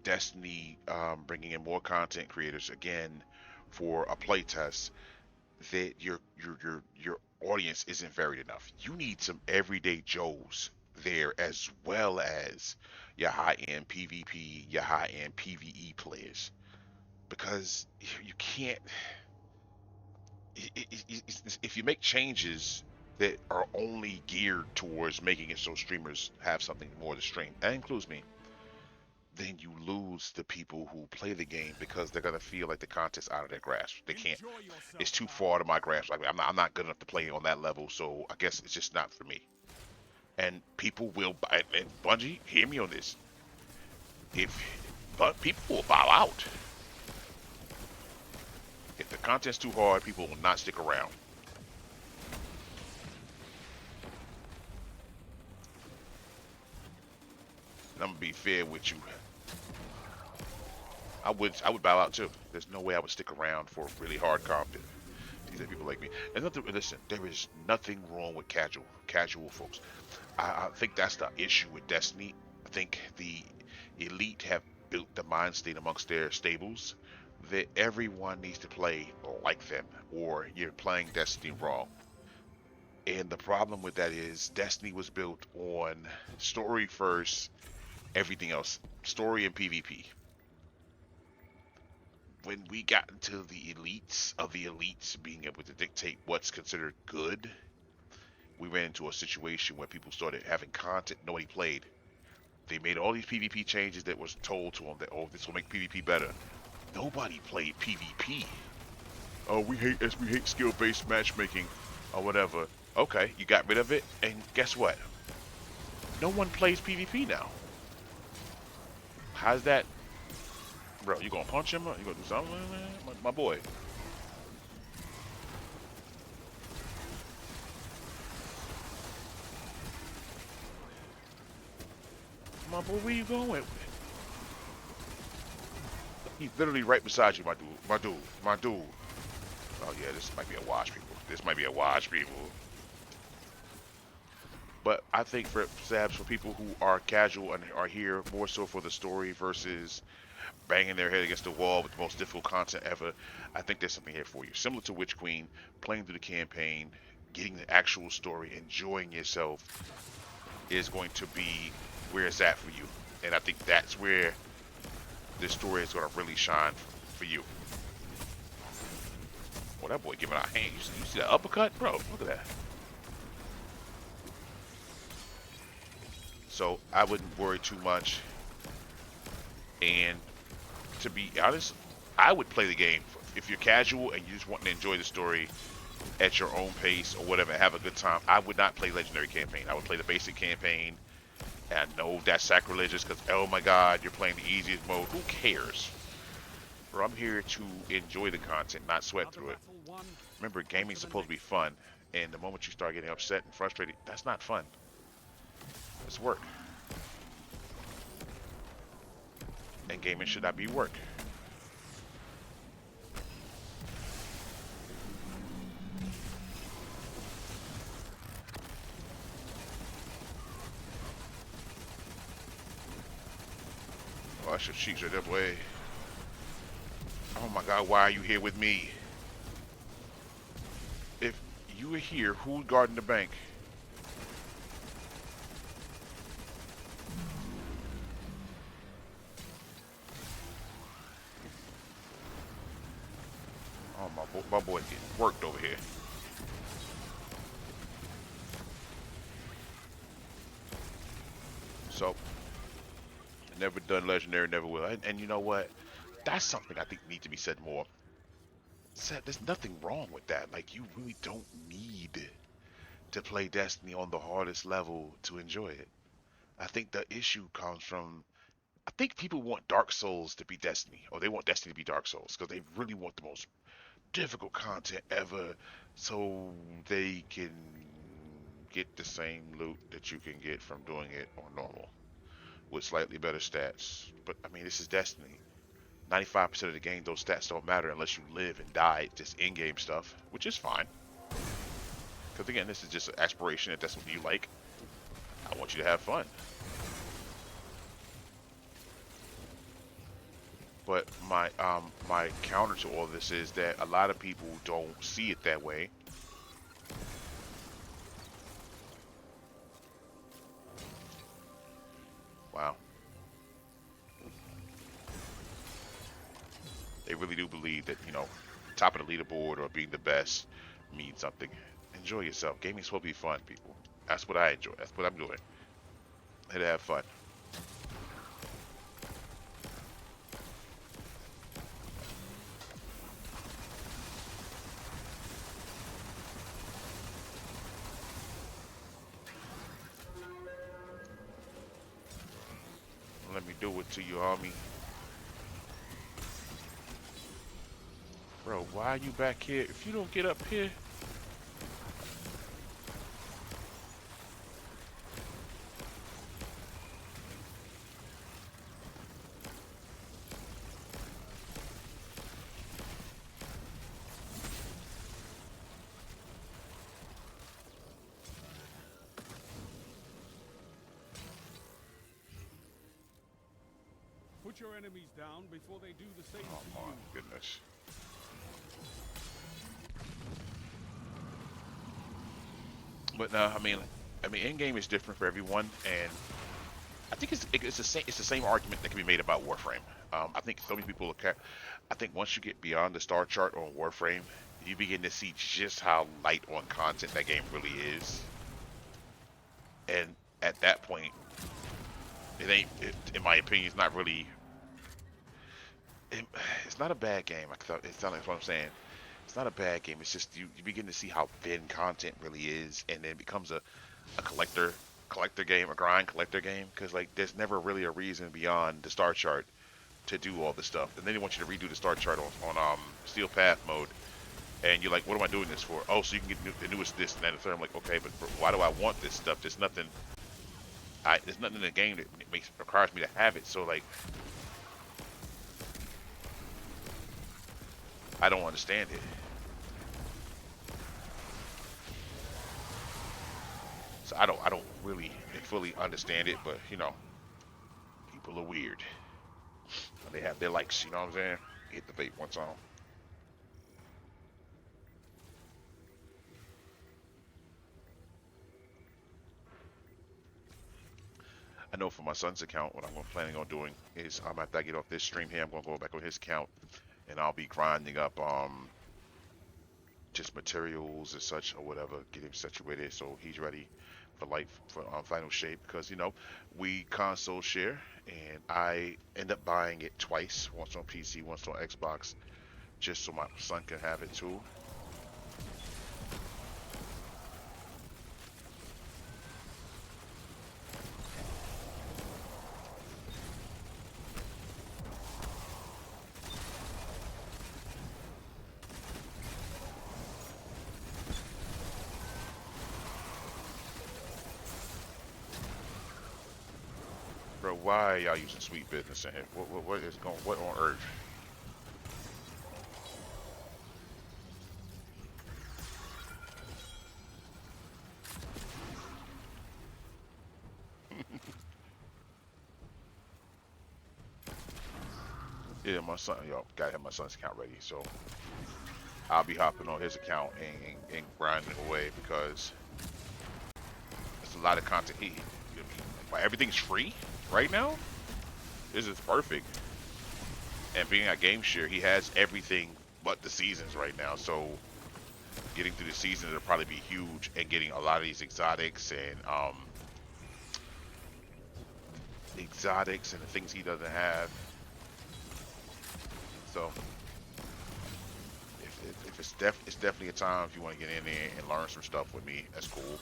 Destiny bringing in more content creators again for a playtest that your audience isn't varied enough. You need some everyday Joes there as well as your high end PvP, your high end PvE players because you can't if you make changes that are only geared towards making it so streamers have something more to stream. That includes me. Then you lose the people who play the game because they're gonna feel like the content's out of their grasp. They can't. It's too far to my grasp. Like I'm not good enough to play on that level, so I guess it's just not for me. And people will buy. And Bungie, hear me on this. But people will bow out. If the content's too hard, people will not stick around. And I'm gonna be fair with you. I would bow out too. There's no way I would stick around for really hard content. These are people like me. And nothing. Listen, there is nothing wrong with casual folks. I think that's the issue with Destiny. I think the elite have built the mind state amongst their stables that everyone needs to play like them, or you're playing Destiny wrong. And the problem with that is Destiny was built on story first, everything else, story and PvP. When we got into the elites of the elites being able to dictate what's considered good, we ran into a situation where people started having content nobody played. They made all these PvP changes that was told to them that, oh, this will make PvP better. Nobody played PvP. Oh, we hate skill-based matchmaking or whatever. Okay, you got rid of it, and guess what? No one plays PvP now. How's that? Bro, you gonna punch him? You gonna do something? My boy. My boy, where you going? He's literally right beside you, my dude. My dude. My dude. Oh yeah, this might be a wash, people. This might be a wash, people. But I think for Sabs, for people who are casual and are here more so for the story versus banging their head against the wall with the most difficult content ever, I think there's something here for you. Similar to Witch Queen, playing through the campaign, getting the actual story, enjoying yourself is going to be where it's at for you. And I think that's where this story is going to really shine for you. Oh, that boy giving out hand. You see that uppercut? Bro, look at that. So I wouldn't worry too much. And to be honest, I would play the game. If you're casual and you just want to enjoy the story at your own pace or whatever, have a good time, I would not play Legendary Campaign. I would play the basic campaign. And I know that's sacrilegious because, oh my god, you're playing the easiest mode. Who cares? Bro, I'm here to enjoy the content, not sweat through it. Remember, gaming's supposed to be fun. And the moment you start getting upset and frustrated, that's not fun. It's work. And gaming should not be work. Oh, that's your cheeks right that way. Oh my god, why are you here with me? If you were here, who's guarding the bank? Oh, my boy's getting worked over here. So, never done legendary, never will. And you know what? That's something I think needs to be said more. There's nothing wrong with that. Like, you really don't need to play Destiny on the hardest level to enjoy it. I think the issue comes from I think people want Dark Souls to be Destiny, or they want Destiny to be Dark Souls, because they really want the most difficult content ever, so they can get the same loot that you can get from doing it on normal with slightly better stats. But I mean, this is Destiny. 95% of the game, those stats don't matter unless you live and die, just in-game stuff, which is fine. Because again, this is just an aspiration. If that's what you like, I want you to have fun. But my counter to all this is that a lot of people don't see it that way. Wow. They really do believe that, you know, top of the leaderboard or being the best means something. Enjoy yourself. Gaming's supposed to be fun, people. That's what I enjoy. That's what I'm doing. Here to have fun. Let me do it to you, homie. Bro, why are you back here? If you don't get up here... Put your enemies down before they do the same Oh to my you. goodness. But no, I mean, in-game is different for everyone, and I think it's the same argument that can be made about Warframe. I think so many people look at. I think once you get beyond the star chart on Warframe, you begin to see just how light on content that game really is. And at that point, it ain't. In my opinion, it's not really. It's not a bad game. It's not like what I'm saying. It's not a bad game. It's just you begin to see how thin content really is, and then it becomes a collector game, a grind collector game, because like there's never really a reason beyond the star chart to do all this stuff. And then they want you to redo the star chart on Steel Path mode, and you're like, what am I doing this for? Oh, so you can get the newest this and that and the third. I'm like, okay, but why do I want this stuff? There's nothing in the game that requires me to have it. So like, I don't understand it. So I don't really fully understand it, but you know, people are weird. They have their likes, you know what I'm saying? Hit the vape one time. I know for my son's account, what I'm planning on doing is after I get off this stream here, I'm gonna go back on his account and I'll be grinding up just materials and such or whatever, get him situated so he's ready for life for final shape, because you know we console share and I end up buying it twice, once on PC, once on Xbox, just so my son can have it too. Bro, why are y'all using sweet business in here? What is going? What on earth? Yeah, my son, y'all gotta have my son's account ready, so I'll be hopping on his account and grinding away, because it's a lot of content. I mean, everything's free right now. This is perfect. And being at Game Share, he has everything but the seasons right now. So getting through the seasons will probably be huge, and getting a lot of these exotics and the things he doesn't have. So if it's definitely a time if you want to get in there and learn some stuff with me. That's cool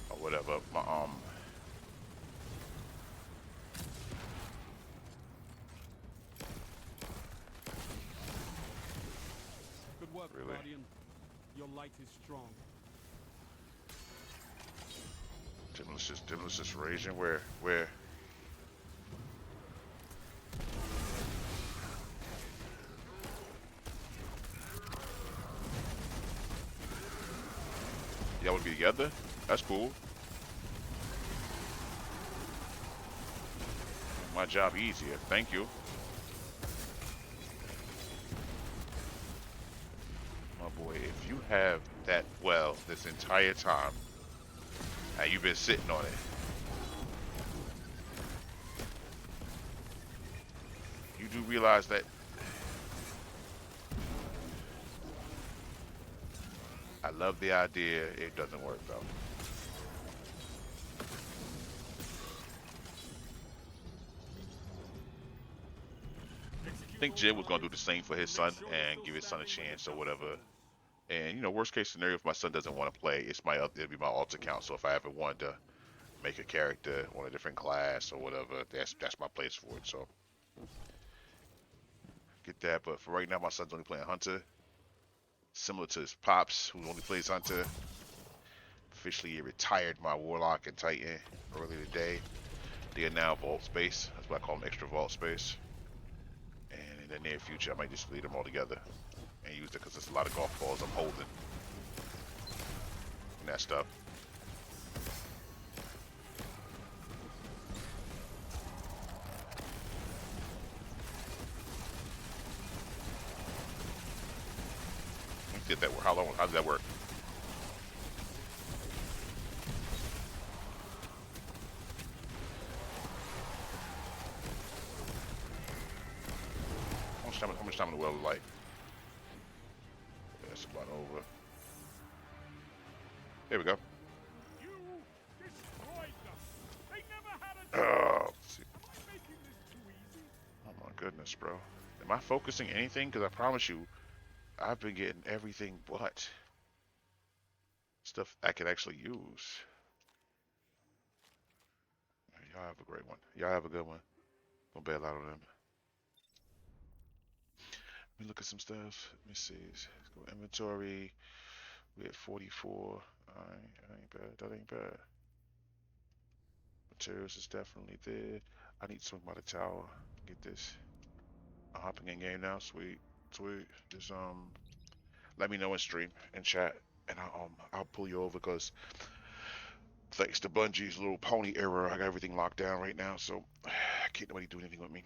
or whatever. light is strong. Timberless just raging. Where? Y'all would be together? That's cool. My job easier. Thank you. My boy, if you have that well this entire time, and you've been sitting on it, you do realize that I love the idea. It doesn't work though. I think Jim was gonna do the same for his son and give his son a chance or whatever. And you know, worst case scenario, if my son doesn't want to play, it'll be my alt account. So if I ever wanted to make a character on a different class or whatever, that's my place for it. So get that. But for right now, my son's only playing Hunter, similar to his pops, who only plays Hunter. Officially retired my Warlock and Titan earlier today. They are now Vault Space. That's what I call them, extra Vault Space. And in the near future, I might just lead them all together and use it because there's a lot of golf balls I'm holding and that stuff. Did that work? How did that work? How much time in the well is like? Yeah, that's about over. There we go. Let's see. Oh my goodness, bro. Am I focusing anything? Because I promise you, I've been getting everything but stuff I can actually use. Y'all have a great one. Y'all have a good one. Don't bail out on them. Let me look at some stuff. Let me see. Let's go inventory. We at 44. That ain't bad. That ain't bad. Materials is definitely there. I need to swing by the tower. Get this. I'm hopping in game now. Sweet. Sweet. Just let me know in stream and chat, and I'll pull you over because thanks to Bungie's little pony error, I got everything locked down right now, so can't nobody do anything with me.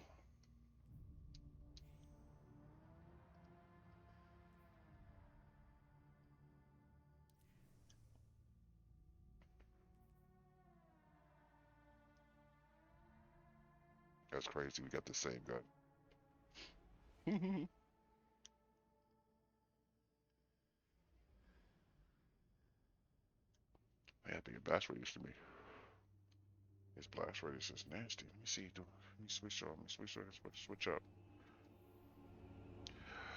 That's crazy. We got the same gun. Man, I think your blast radius to me. His blast radius is nasty. Let me see. Let me switch up. Switch up.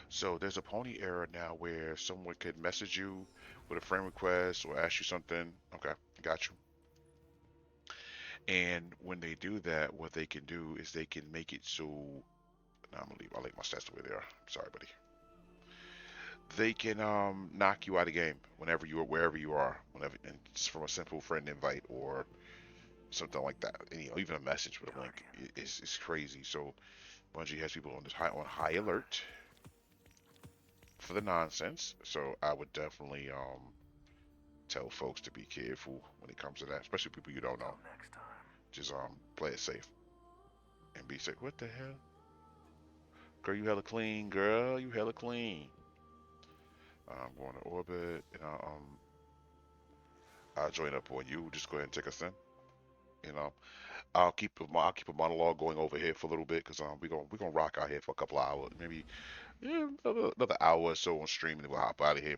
So there's a pony error now where someone could message you with a friend request or ask you something. Okay, got you. And when they do that, what they can do is they can make it so. Now I'm gonna leave. I'll leave my stats the way they are. Sorry, buddy. They can knock you out of game whenever you are, wherever you are, whenever, and just from a simple friend invite or something like that. And, you know, even a message with a link is crazy. So Bungie has people on high alert for the nonsense. So I would definitely tell folks to be careful when it comes to that, especially people you don't know. Just play it safe and be safe. What the hell? Girl, you hella clean, girl. You hella clean. I'm going to orbit, and I'll join up on you. Just go ahead and take us in. You know, I'll keep a monologue going over here for a little bit because we gonna rock out here for a couple of hours, maybe another hour or so on stream, and then we'll hop out of here.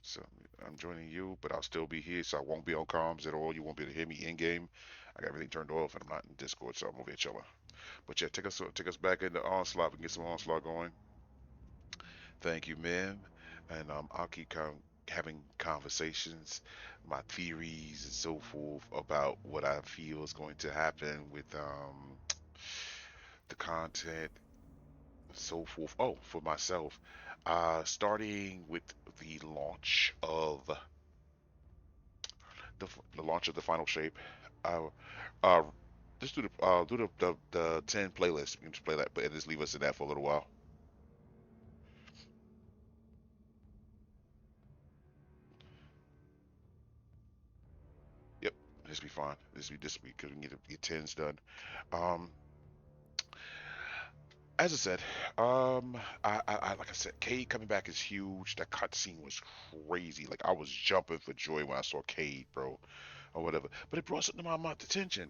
So I'm joining you, but I'll still be here, so I won't be on comms at all. You won't be able to hear me in game. I got everything turned off, and I'm not in Discord, so I'm over here chilling. But yeah, take us back into Onslaught and get some Onslaught going. Thank you, ma'am. And I'll keep having conversations, my theories and so forth about what I feel is going to happen with the content so forth. Oh, for myself, starting with the launch of the launch of the final shape. Uh, uh, just do the 10 playlist. We can just play that, but just leave us in that for a little while. Yep, this be fine. This week because we need to get tens done. Um, as I said, like I said, Cade coming back is huge. That cutscene was crazy. Like I was jumping for joy when I saw Cade, bro, or whatever. But it brought something to my attention.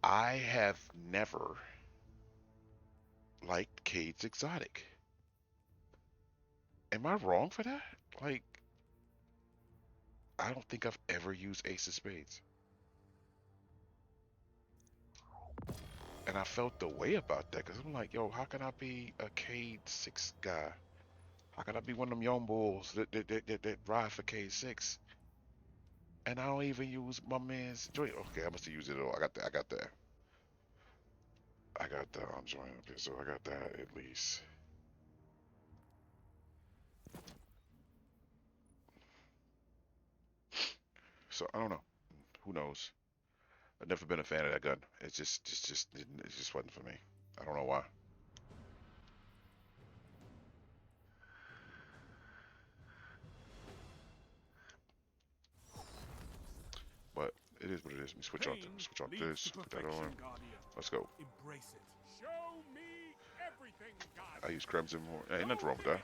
I have never liked Cade's exotic. Am I wrong for that? Like, I don't think I've ever used Ace of Spades. And I felt the way about that because I'm like, yo, how can I be a Cade 6 guy? How can I be one of them young bulls that ride for Cade 6? And I don't even use my man's joint. Okay, I must have used it all. I got the joint up here, so I got that at least. So I don't know. Who knows? I've never been a fan of that gun. It just wasn't for me. I don't know why. But it is what it is. Let me switch off this, put that on. Let's go. Embrace it. Show me everything, I use Crimson more. Ain't nothing wrong with that.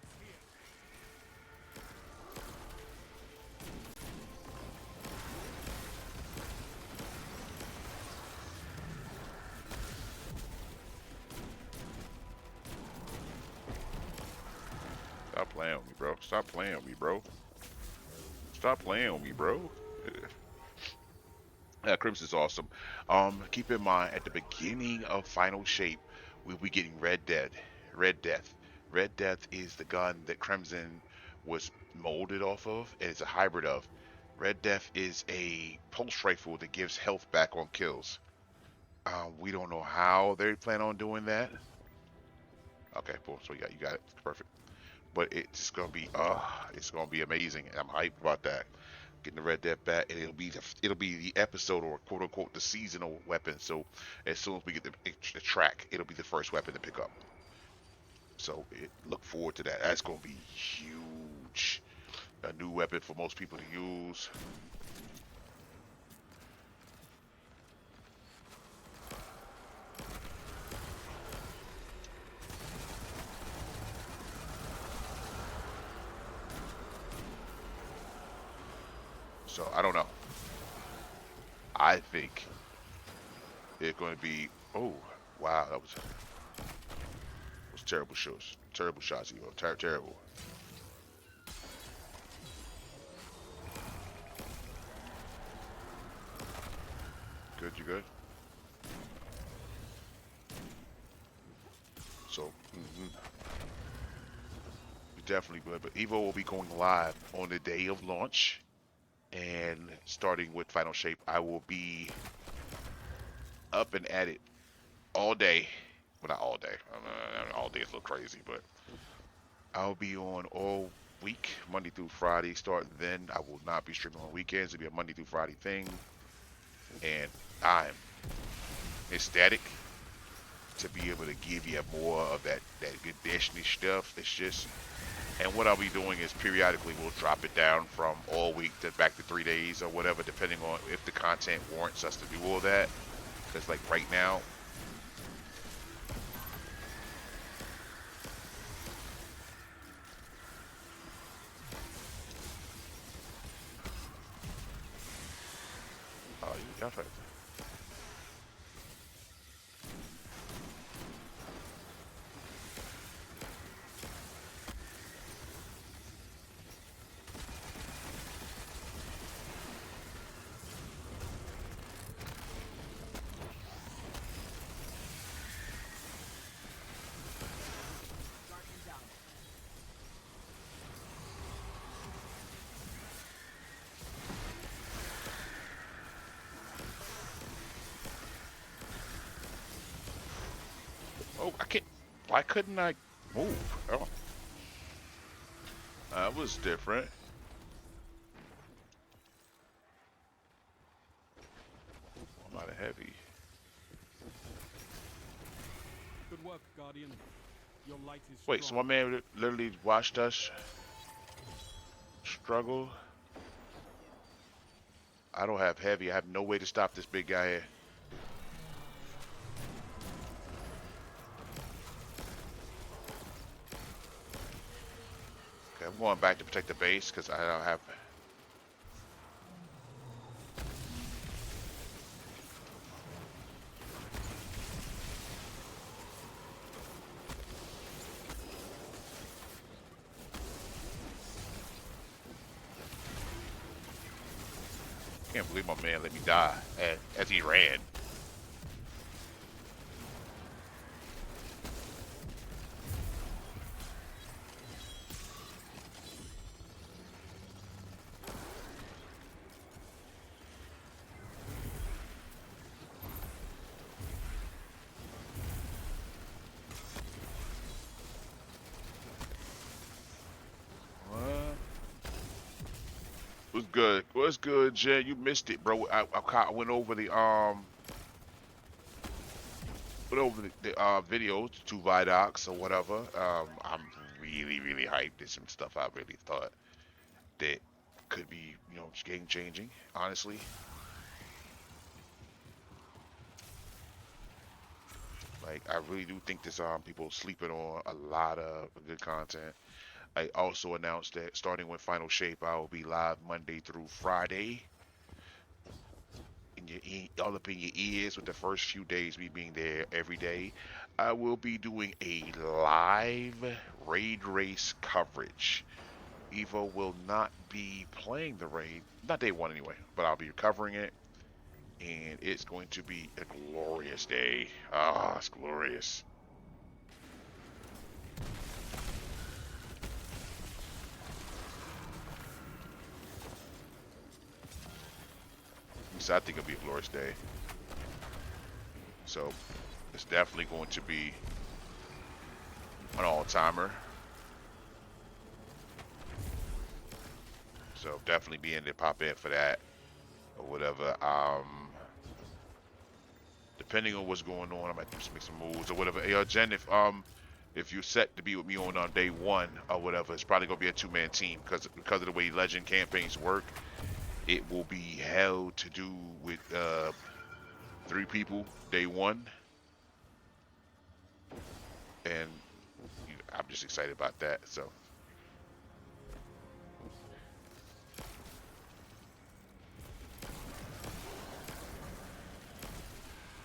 Stop playing with me, bro. Stop playing with me, bro. Stop playing with me, bro. Yeah, Crimson's awesome. Keep in mind at the beginning of Final Shape, we'll be getting Red Death. Red Death. Red Death is the gun that Crimson was molded off of, and it's a hybrid of. Red Death is a pulse rifle that gives health back on kills. We don't know how they plan on doing that. Okay, cool. So you got it. Perfect. But it's gonna be amazing. I'm hyped about that. Getting the Red Death back, and it'll be the episode or quote unquote the seasonal weapon. So as soon as we get the track, it'll be the first weapon to pick up. So look forward to that. That's gonna be huge. A new weapon for most people to use. So I don't know. I think it's going to be. Oh wow, that was terrible shots. Terrible shots, Evo. Terrible. Good, you good? So, definitely good. But Evo will be going live on the day of launch, and starting with Final Shape, I will be up and at it all day. Well, not all day. All day is a little crazy, but I'll be on all week, Monday through Friday. Start then. I will not be streaming on weekends. It'll be a Monday through Friday thing, and I'm ecstatic to be able to give you more of that good Destiny stuff. It's just, and what I'll be doing is periodically we'll drop it down from all week to back to 3 days or whatever, depending on if the content warrants us to do all that. Because like right now, oh, you got it. Oh, I can't. Why couldn't I Move. Oh. That was different. I'm out of heavy. Good work, Guardian. Your light is Wait, so my strong. man literally watched us struggle? I don't have heavy. I have no way to stop this big guy here. Okay, I'm going back to protect the base because I don't have... Can't believe my man let me die as he ran. What's good? What's good, Jen? You missed it, bro. I went over the videos, 2 vidocs or whatever. I'm really hyped. There's some stuff I really thought that could be, game changing. Honestly, like I really do think this people sleeping on a lot of good content. I also announced that starting with Final Shape, I will be live Monday through Friday. All up in your ears with the first few days me being there every day. I will be doing a live raid race coverage. Evo will not be playing the raid, not day one anyway, but I'll be covering it, and it's going to be a glorious day. Ah, it's glorious. So I think it'll be a glorious day. So it's definitely going to be an all-timer. So definitely be in there, pop in for that or whatever. Depending on what's going on, I might just make some moves or whatever. Hey, Jen, if you're set to be with me on day one or whatever, it's probably gonna be a 2-man team because of the way Legend campaigns work. It will be hell to do with 3 people day one, and I'm just excited about that. So.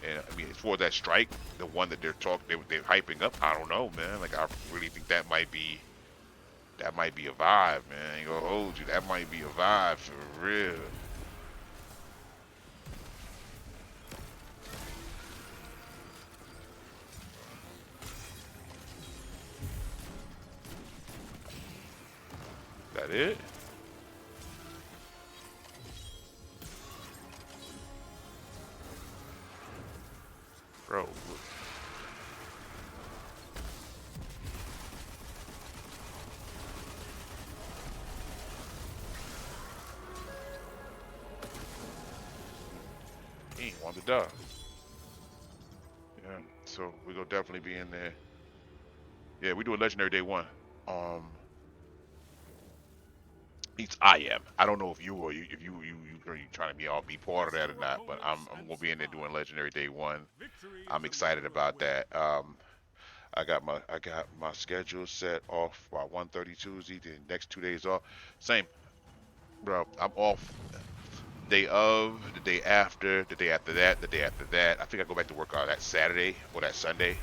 And I mean, as far as that strike, the one that they're hyping up, I don't know, man. Like I really think that might be a vibe, man. I ain't gonna hold you. That might be a vibe for real. That it? Bro. He ain't want to die. Yeah, so we gonna definitely be in there. Yeah, we do a legendary day one. I am. I don't know if you are you trying to be part of that or not, but I'm gonna be in there doing legendary day one. I'm excited about that. I got my schedule set off by 1:30 Tuesday. The next 2 days off. Same, bro. I'm off day of, the day after, the day after that, the day after that. I think I go back to work on that Saturday or that Sunday.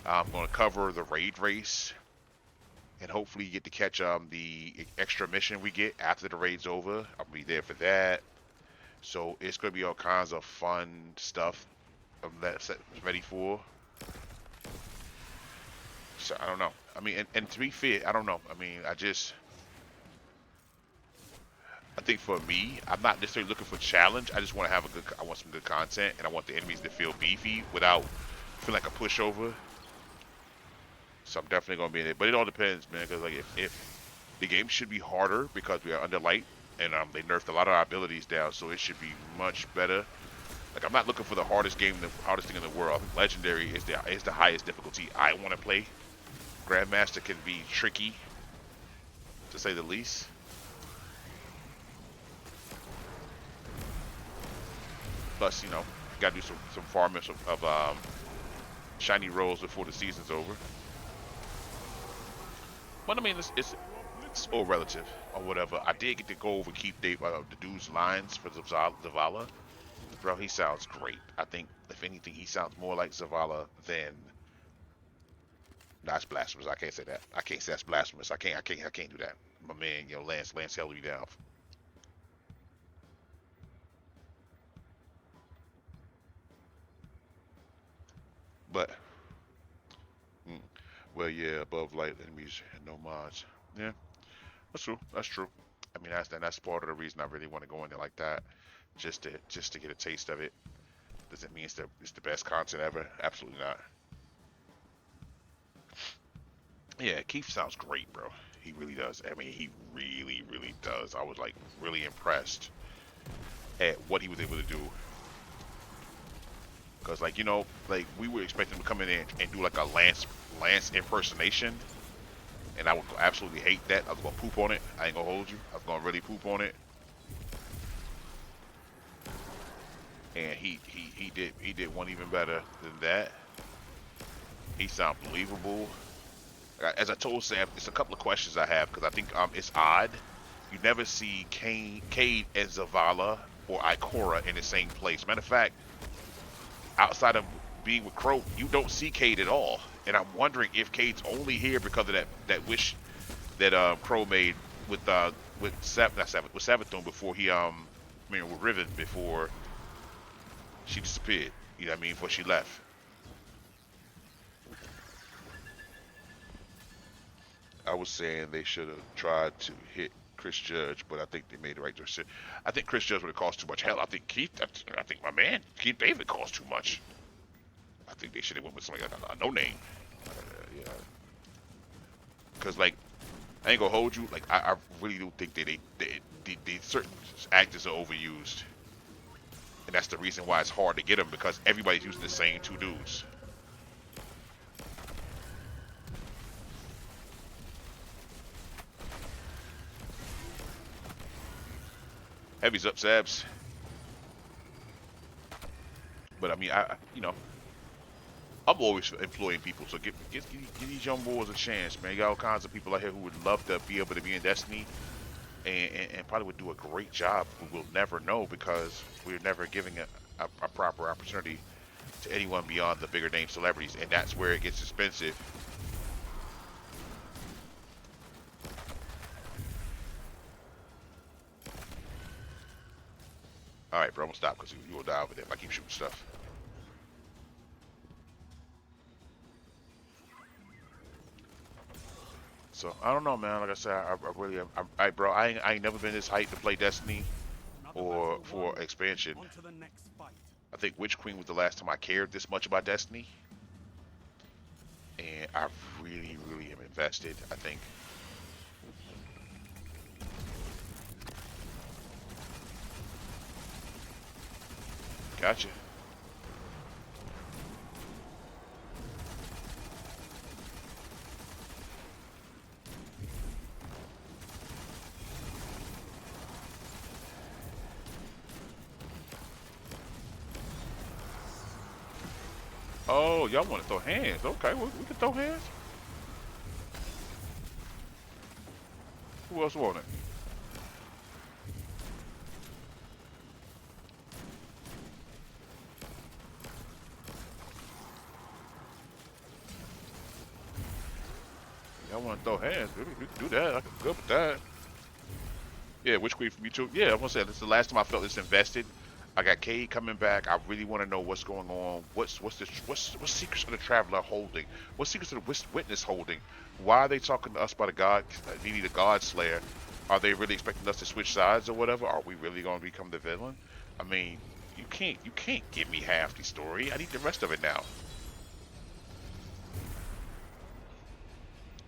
I'm gonna cover the raid race, and hopefully get to catch the extra mission we get after the raid's over. I'll be there for that. So it's gonna be all kinds of fun stuff I'm ready for. So I don't know. I mean, and to be fair, I don't know. I mean, I think for me, I'm not necessarily looking for challenge. I just want to have I want some good content, and I want the enemies to feel beefy without feeling like a pushover. So I'm definitely gonna be in it. But it all depends, man. Because like if the game should be harder because we are under light, and they nerfed a lot of our abilities down, so it should be much better. Like I'm not looking for the hardest game, the hardest thing in the world. I think Legendary is the highest difficulty I want to play. Grandmaster can be tricky, to say the least. Plus, you know, gotta do some farming of shiny rolls before the season's over. But I mean, it's all relative or whatever. I did get to go over Keith the dude's lines for Zavala. Bro, he sounds great. I think if anything, he sounds more like Zavala than. That's blasphemous. I can't say that. I can't say that's blasphemous. I can't do that. My man, you know, Lance held me down. But, well, yeah, above light enemies and no mods. Yeah, that's true. That's true. I mean, that's part of the reason I really want to go in there like that, just to get a taste of it. Does it mean it's the best content ever? Absolutely not. Yeah, Keith sounds great, bro. He really does. I mean, he really, really does. I was like really impressed at what he was able to do. Cause like, you know, like we were expecting him to come in and do like a Lance impersonation, and I would absolutely hate that. I was gonna poop on it. I ain't gonna hold you. I was gonna really poop on it. And he did one even better than that. He sounded believable. As I told Sam, it's a couple of questions I have because I think it's odd. You never see Cade and Zavala or Ikora in the same place. Matter of fact, outside of being with Crow, you don't see Cade at all. And I'm wondering if Cade's only here because of that wish that Crow made with Savathun before he with Riven before she disappeared. You know what I mean? Before she left. I was saying they should have tried to hit Chris Judge, but I think they made the right decision. I think Chris Judge would have cost too much. Hell, I think my man, Keith David cost too much. I think they should have went with somebody like a no name. Yeah. Because, like, I ain't gonna hold you. Like, I really do think they certain actors are overused. And that's the reason why it's hard to get them, because everybody's using the same two dudes. Heavy's up, Sabs. But I mean, I'm always employing people, so give these young boys a chance, man. You got all kinds of people out here who would love to be able to be in Destiny, and probably would do a great job. We will never know because we're never giving a proper opportunity to anyone beyond the bigger name celebrities, and that's where it gets expensive. All right, bro, I'm gonna stop because you will die over there if I keep shooting stuff. So I don't know, man. Like I said, I really am. Bro, I ain't never been this hyped to play Destiny or for expansion. I think Witch Queen was the last time I cared this much about Destiny, and I really, really am invested. I think. Gotcha. Oh, y'all want to throw hands? Okay, we can throw hands. Who else want it? Y'all want to throw hands? We can do that. I can go with that. Yeah, Witch Queen for me too. Yeah, I'm gonna say this is the last time I felt this invested. I got Cade coming back. I really want to know what's going on. What secrets are the Traveler holding? What secrets are the Witness holding? Why are they talking to us about a God, needing a God Slayer? Are they really expecting us to switch sides or whatever? Are we really going to become the villain? I mean, you can't give me half the story. I need the rest of it now.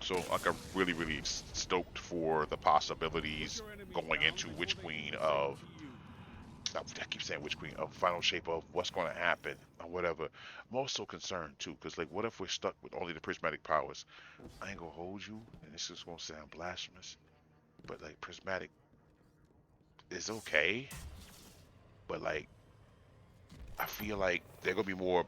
So like I'm really stoked for the possibilities going into Witch Queen of I keep saying Witch Queen of final shape of what's going to happen or whatever. I'm also concerned too, because like what if we're stuck with only the prismatic powers? I ain't gonna hold you, and this is gonna sound blasphemous, but like prismatic is okay, but like I feel like they're gonna be more.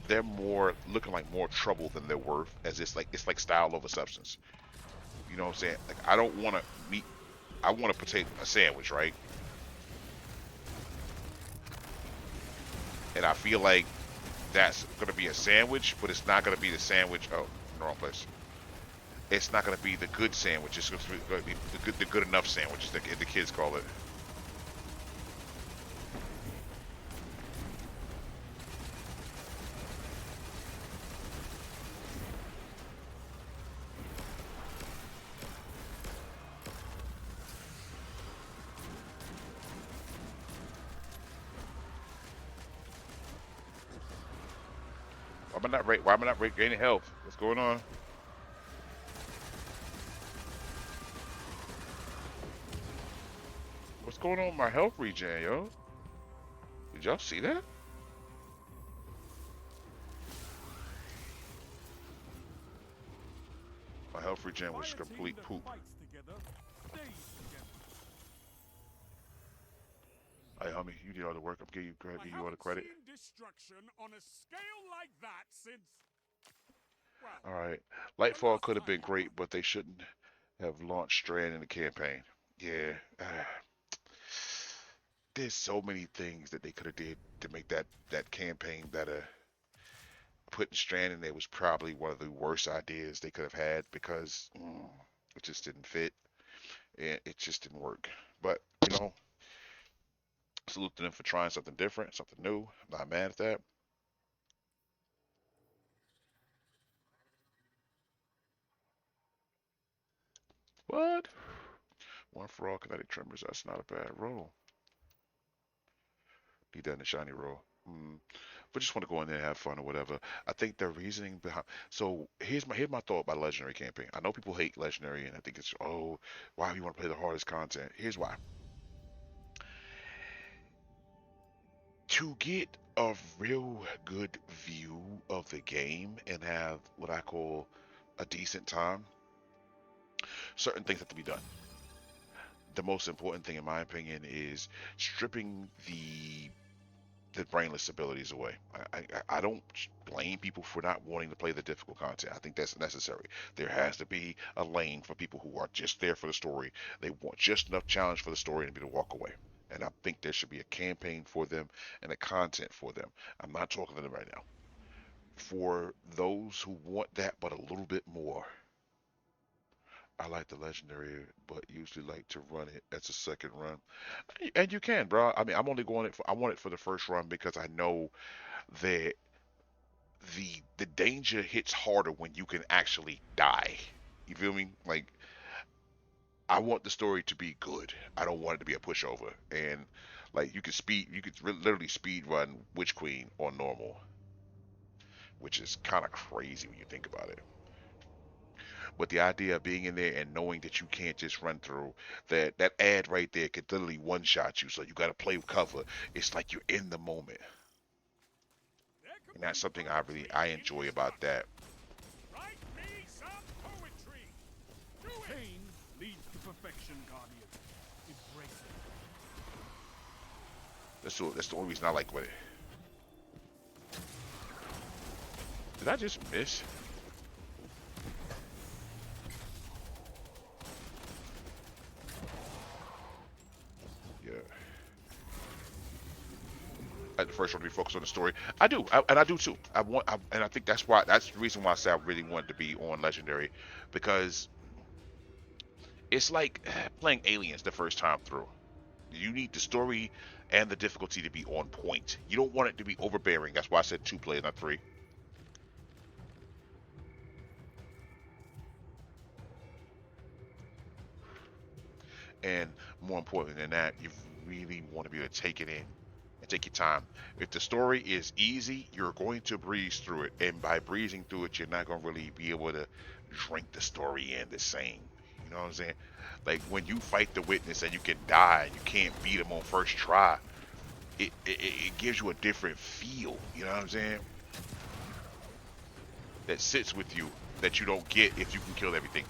They're more looking like more trouble than they're worth, as it's like style over substance. You know what I'm saying? Like I don't want to meet. I want to potato a sandwich, right? And I feel like that's gonna be a sandwich, but it's not gonna be the sandwich. Oh, wrong place. It's not gonna be the good sandwich. It's gonna be the good enough sandwich, the kids call it. Why am I not gaining health? What's going on? What's going on with my health regen, yo? Did y'all see that? My health regen was complete poop. Hey, homie, you did all the work. I'm giving you all the credit. Destruction on a scale like that since. All right, Lightfall could have been great, but they shouldn't have launched Strand in the campaign. Yeah, there's so many things that they could have did to make that campaign better. Putting Strand in there was probably one of the worst ideas they could have had because it just didn't fit. It just didn't work. But you know, salute to them for trying something different, something new. I'm not mad at that. What? One for all kinetic tremors. That's not a bad roll. Need that in a shiny roll. But just want to go in there and have fun or whatever. I think the reasoning behind. So here's my thought about legendary campaign. I know people hate legendary, and I think it's why you want to play the hardest content. Here's why. To get a real good view of the game and have what I call a decent time, certain things have to be done. The most important thing, in my opinion, is stripping the brainless abilities away. I don't blame people for not wanting to play the difficult content. I think that's necessary. There has to be a lane for people who are just there for the story. They want just enough challenge for the story and be to walk away. And I think there should be a campaign for them and a content for them. I'm not talking to them right now. For those who want that but a little bit more, I like the legendary, but usually like to run it as a second run. And you can, bro. I mean, I'm only going it for I want it for the first run because I know that the danger hits harder when you can actually die. You feel me? Like I want the story to be good. I don't want it to be a pushover. And like you could literally speed run Witch Queen on normal, which is kind of crazy when you think about it. But the idea of being in there and knowing that you can't just run through that ad right there could literally one shot you. So you got to play cover. It's like you're in the moment, and that's something I enjoy about that. Write me some poetry. Pain leads to perfection, Guardian. Embrace it. That's the only reason I like with it. Did I just miss? Yeah. Like the first one to be focused on the story. I do, and I do too. And I think that's the reason why I said I really wanted to be on Legendary, because it's like playing Aliens the first time through. You need the story and the difficulty to be on point. You don't want it to be overbearing. That's why I said 2 players, not 3. And more important than that, you really want to be able to take it in and take your time. If the story is easy, you're going to breeze through it, and by breezing through it, you're not gonna really be able to drink the story in the same. You know what I'm saying? Like when you fight the witness and you can die, you can't beat him on first try. It gives you a different feel. You know what I'm saying? That sits with you that you don't get if you can kill everything.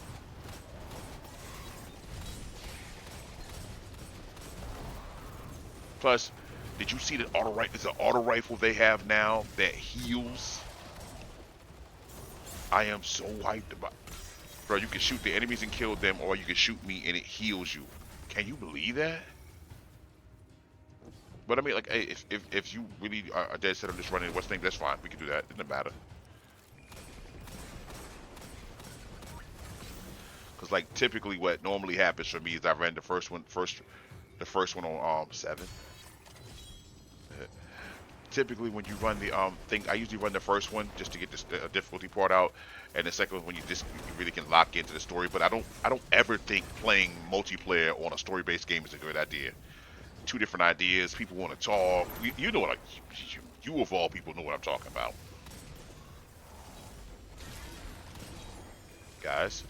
Plus, did you see that auto rifle? There's an auto rifle they have now that heals. I am so hyped about. Bro, you can shoot the enemies and kill them, or you can shoot me and it heals you. Can you believe that? But I mean, like, hey, if you really are dead set on just running what's name, that's fine. We can do that. It doesn't matter. Cause like typically, what normally happens for me is I ran the first one on 7. Typically, when you run the thing, I usually run the first one just to get this difficulty part out, and the second one when you really can lock into the story. But I don't ever think playing multiplayer on a story-based game is a good idea. 2 different ideas. People want to talk. You know what? You of all people know what I'm talking about, guys.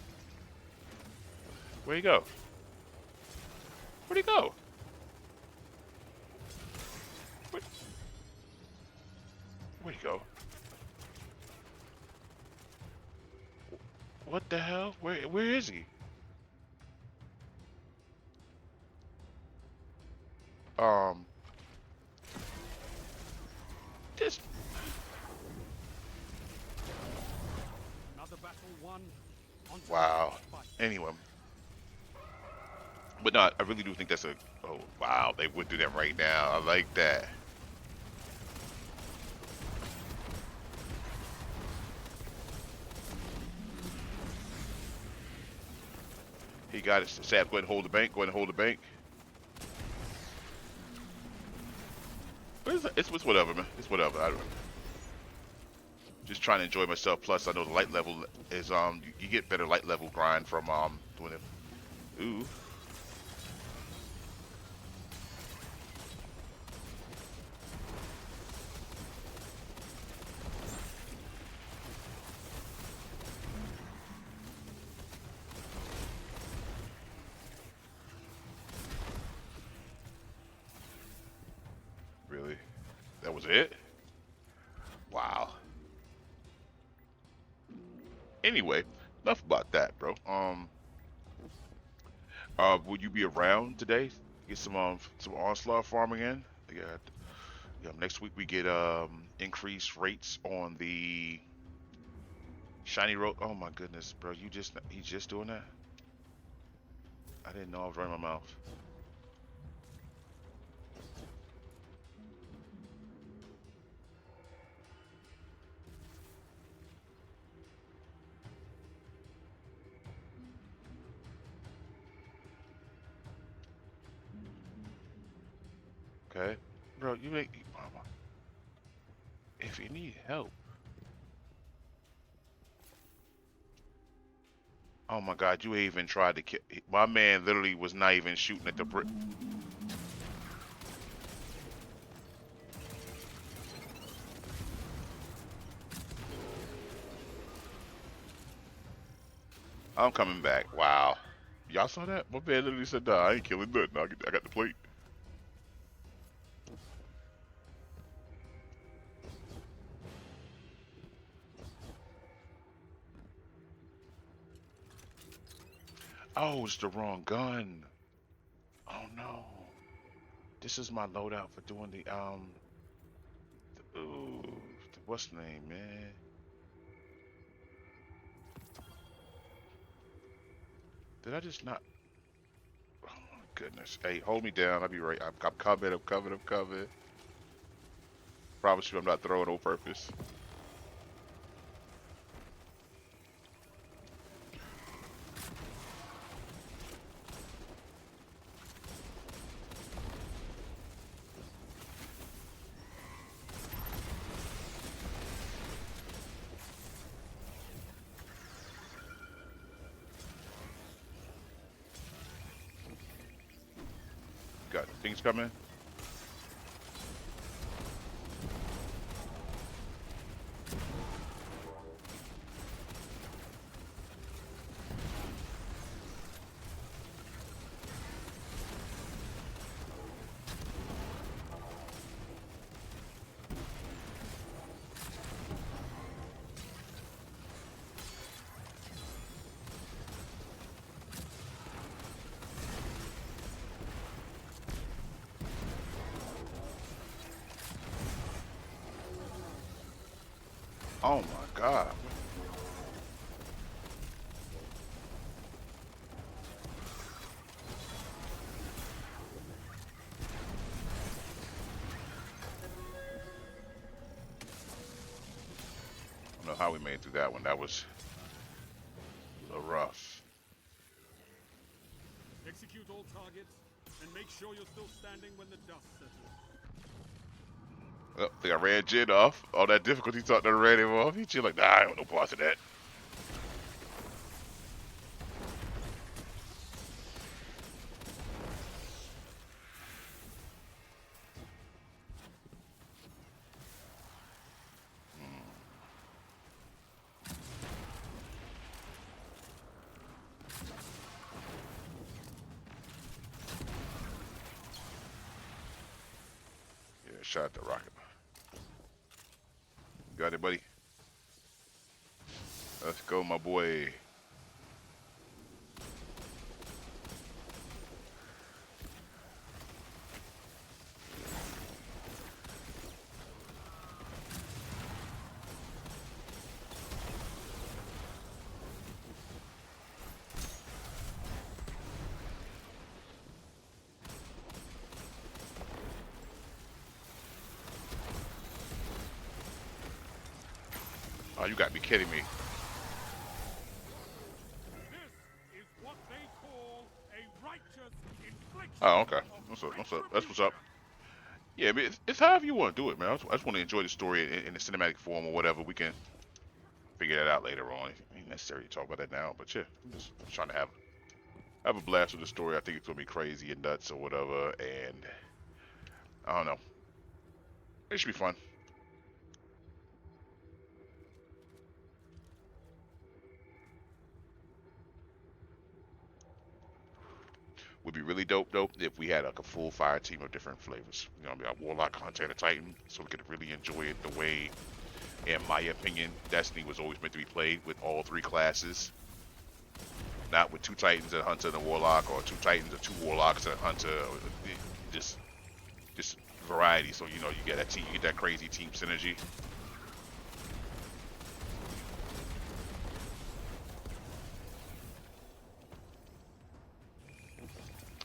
Where'd he go? Where'd he go? Where'd he go? What the hell? Where is he? This. Another battle won. Wow. Anyway. But no, I really do think that's a. Oh wow, they would do that right now. I like that. He got it. Sab, go ahead and hold the bank. Go ahead and hold the bank. It's whatever, man. It's whatever. I don't. Just trying to enjoy myself. Plus, I know the light level is you get better light level grind from doing it. Ooh. Really? That was it? Wow. Anyway, enough about that, bro. Will you be around today? Get some onslaught farming in. Yeah. Next week we get increased rates on the shiny road. Oh my goodness, bro! He's just doing that. I didn't know I was running my mouth. Okay, bro, if you need help. Oh my God, you even tried to kill. My man literally was not even shooting at the brick. I'm coming back. Wow. Y'all saw that? My man literally said, nah, I ain't killing nothing. I got the plate. Oh, it's the wrong gun. Oh no. This is my loadout for doing what's the name, man? Did I just not? Oh my goodness. Hey, hold me down. I'll be right. I'm covered. I'm covered. I'm covered. Promise you, I'm not throwing on purpose. Got things coming. Oh my God. I don't know how we made it through that one. That was a little rough. Execute all targets and make sure you're still standing when the dust settles. Oh, I think I ran Jin off. All that difficulty talk that ran him off. He chill like, nah, I don't know parts of that. Yeah, shot at the rocket. Got it, buddy. Let's go, my boy. Oh, you got to be kidding me. This is what they call a righteous infliction. Oh, okay. What's up? What's up? That's what's up. Yeah, I mean, it's however you want to do it, man. I just want to enjoy the story in the cinematic form or whatever. We can figure that out later on. It ain't necessary to talk about that now, but yeah, I'm just trying to have a blast with the story. I think it's gonna be crazy and nuts or whatever, and I don't know. It should be fun. Would be really dope though if we had like a full fire team of different flavors. You know, a Warlock, Hunter, and a Titan, so we could really enjoy it the way, in my opinion, Destiny was always meant to be played with all three classes. Not with two Titans, a Hunter, and a Warlock, or two Titans, or two Warlocks, and a Hunter. Just, just variety. So you know, you get that team, you get that crazy team synergy.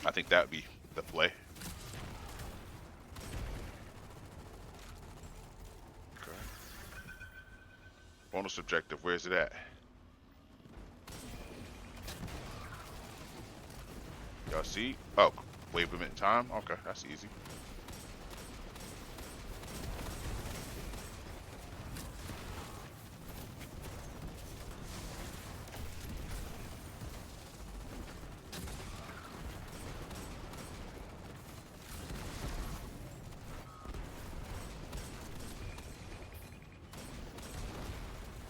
I think that would be the play. Okay. Bonus objective, where's it at? Y'all see? Oh, wave limit time? Okay, that's easy.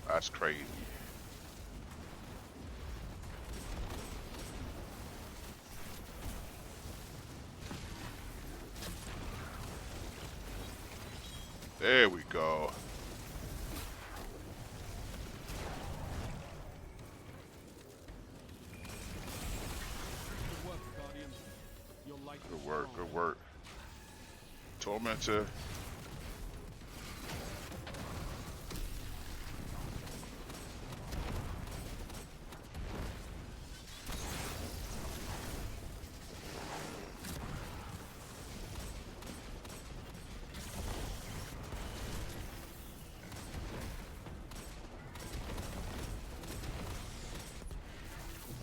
That's crazy. There we go. Good work, good work. Tormentor.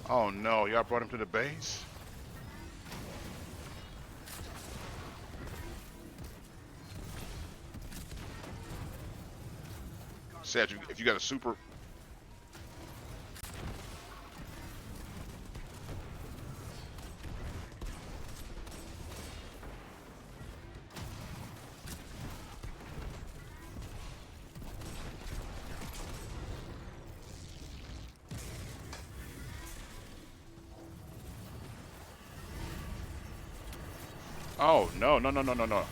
Oh no, y'all brought him to the base? Sad, if you got a super... Oh, no, no, no, no, no, no.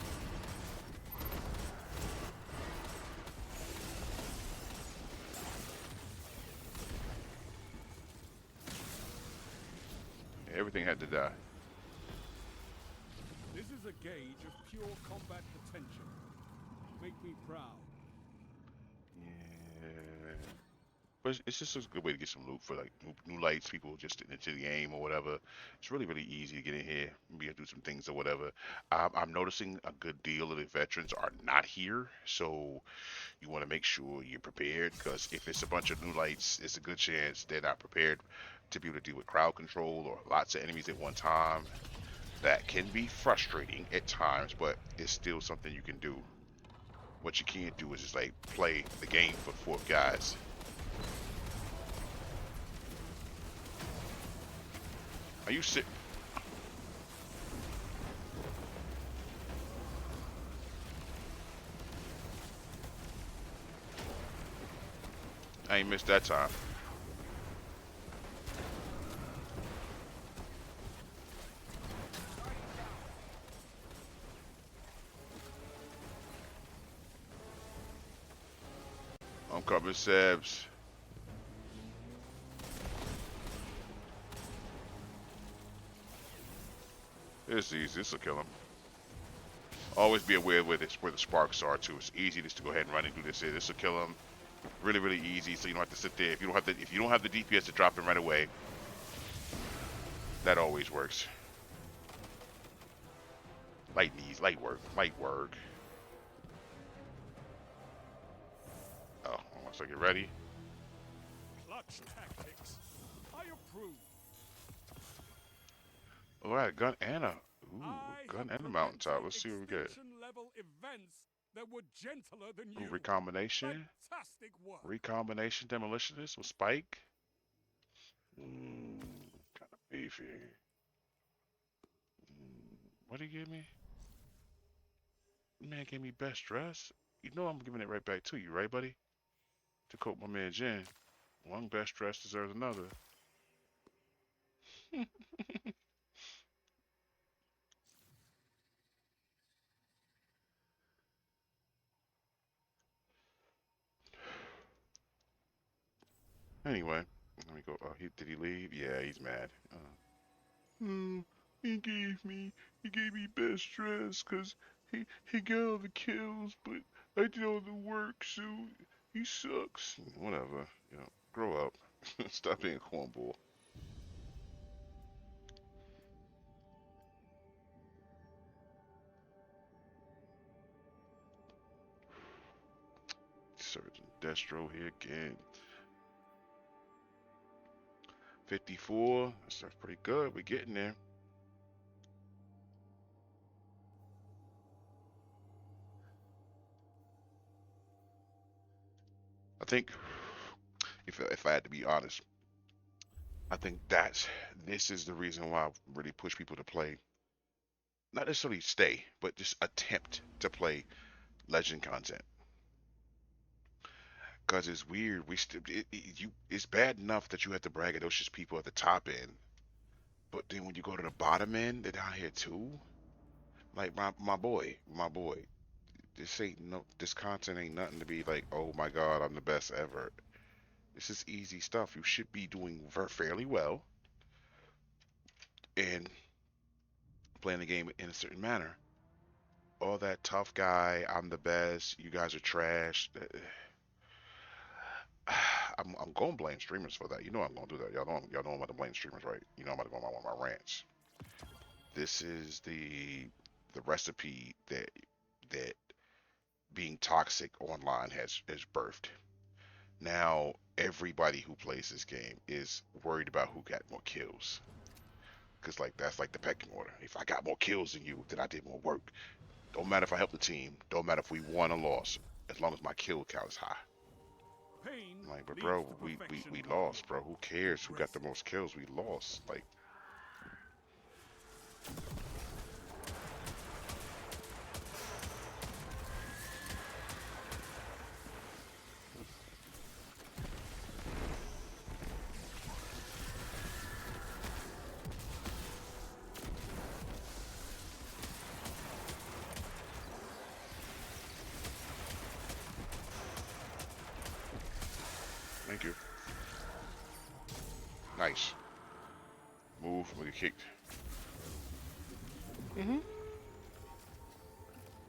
Everything had to die. This is a gauge of pure combat potential. Make me proud. Yeah. But it's just a good way to get some loot for like new lights, people just into the game or whatever. It's really, really easy to get in here, be able to do some things or whatever. I'm noticing a good deal of the veterans are not here, so you want to make sure you're prepared because if it's a bunch of new lights, it's a good chance they're not prepared to be able to deal with crowd control or lots of enemies at one time. That can be frustrating at times, but it's still something you can do. What you can't do is just like play the game for 4 guys. Are you sick? I ain't missed that time. I'm coming, Sebs. It's easy. This will kill him. Always be aware where the sparks are too. It's easy just to go ahead and run and do this here. This will kill him. Really, really easy. So you don't have to sit there. If you don't have the DPS to drop him right away, that always works. Light knees, light work, light work. Oh, once I get ready. Clutch tactics. I approve. Oh, I had a gun and a gun and a mountaintop. Let's see what we get. Level events that were gentler than Ooh, you. recombination. Fantastic work. Recombination demolitionist with spike. Kind of beefy. What did he give me? Man gave me best dress. You know I'm giving it right back to you, right, buddy? To quote my man Jen, one best dress deserves another. Anyway, let me go. Did he leave? Yeah, he's mad. He gave me best dress because he got all the kills, but I did all the work, so he sucks. Whatever, grow up. Stop being a cornball. Surgeon Destro here again. 54. That's pretty good. We're getting there. I think if I had to be honest, I think this is the reason why I really push people to play. Not necessarily stay, but just attempt to play legend content. Cause it's weird. It's bad enough that you have to braggadocious people at the top end, but then when you go to the bottom end, they're down here too. Like my boy. This content ain't nothing to be like, oh my god, I'm the best ever. This is easy stuff. You should be doing fairly well and playing the game in a certain manner. All that tough guy, I'm the best, you guys are trash. I'm gonna blame streamers for that. You know I'm gonna do that. Y'all know I'm about to blame streamers, right? You know I'm about to go on one of my rants. This is the recipe that being toxic online has birthed. Now everybody who plays this game is worried about who got more kills. Cause like that's like the pecking order. If I got more kills than you, then I did more work. Don't matter if I helped the team. Don't matter if we won or lost. As long as my kill count is high. I'm like, but bro, we lost, bro. Who cares who got the most kills? We lost. Like, thank you. Nice. Move, we get kicked.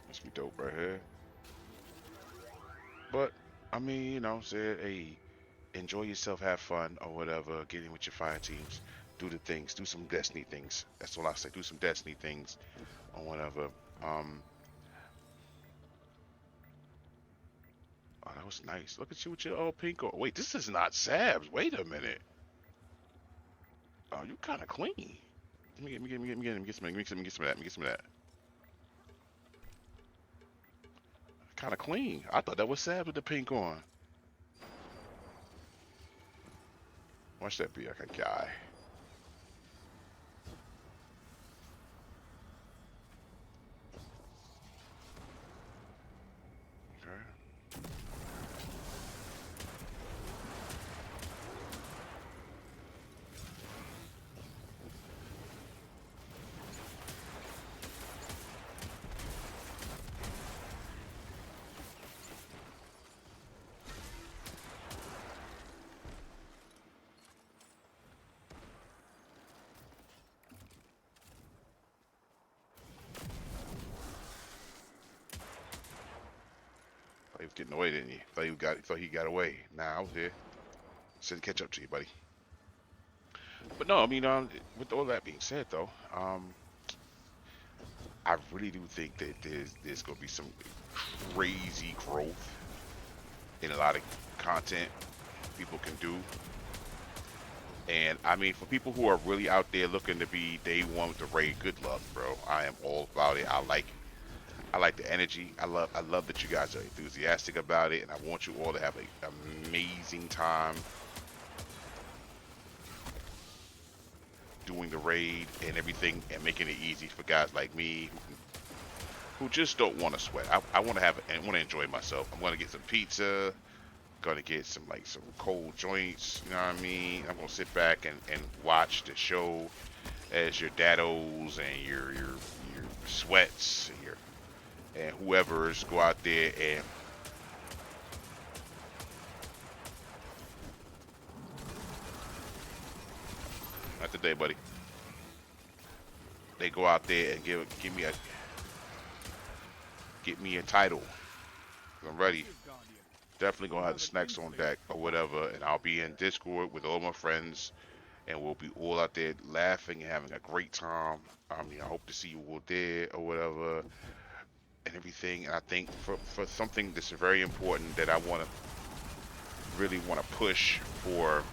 Must be dope right here. But I mean, you know, say, hey, enjoy yourself, have fun, or whatever. Get in with your fire teams, do the things, do some Destiny things. That's all I say. Do some Destiny things, or whatever. Um, oh, that was nice. Look at you with your old pink. Wait, this is not Sabs. Wait a minute. Oh, you kind of clean. Get some of that. Get some of that. Kind of clean. I thought that was Sabs with the pink on. Watch that be like a guy. Okay. Thought he was getting away, didn't you? Thought he got away. Nah, I was here. Said to catch up to you, buddy. But no, I mean, with all that being said, though, I really do think that there's gonna be some crazy growth in a lot of content people can do. And I mean, for people who are really out there looking to be day one with the raid, good luck, bro. I am all about it. I like the energy. I love that you guys are enthusiastic about it, and I want you all to have an amazing time doing the raid and everything, and making it easy for guys like me who just don't want to sweat. I want to enjoy myself. I'm gonna get some pizza. Gonna get some cold joints. You know what I mean? I'm gonna sit back and watch the show as your daddos and your sweats and whoever's go out there and not today, buddy. They go out there and get me a title. I'm ready. Definitely gonna have the snacks on deck or whatever, and I'll be in Discord with all my friends, and we'll be all out there laughing and having a great time. I mean, I hope to see you all there or whatever and everything. And I think for something that's very important that I really want to push for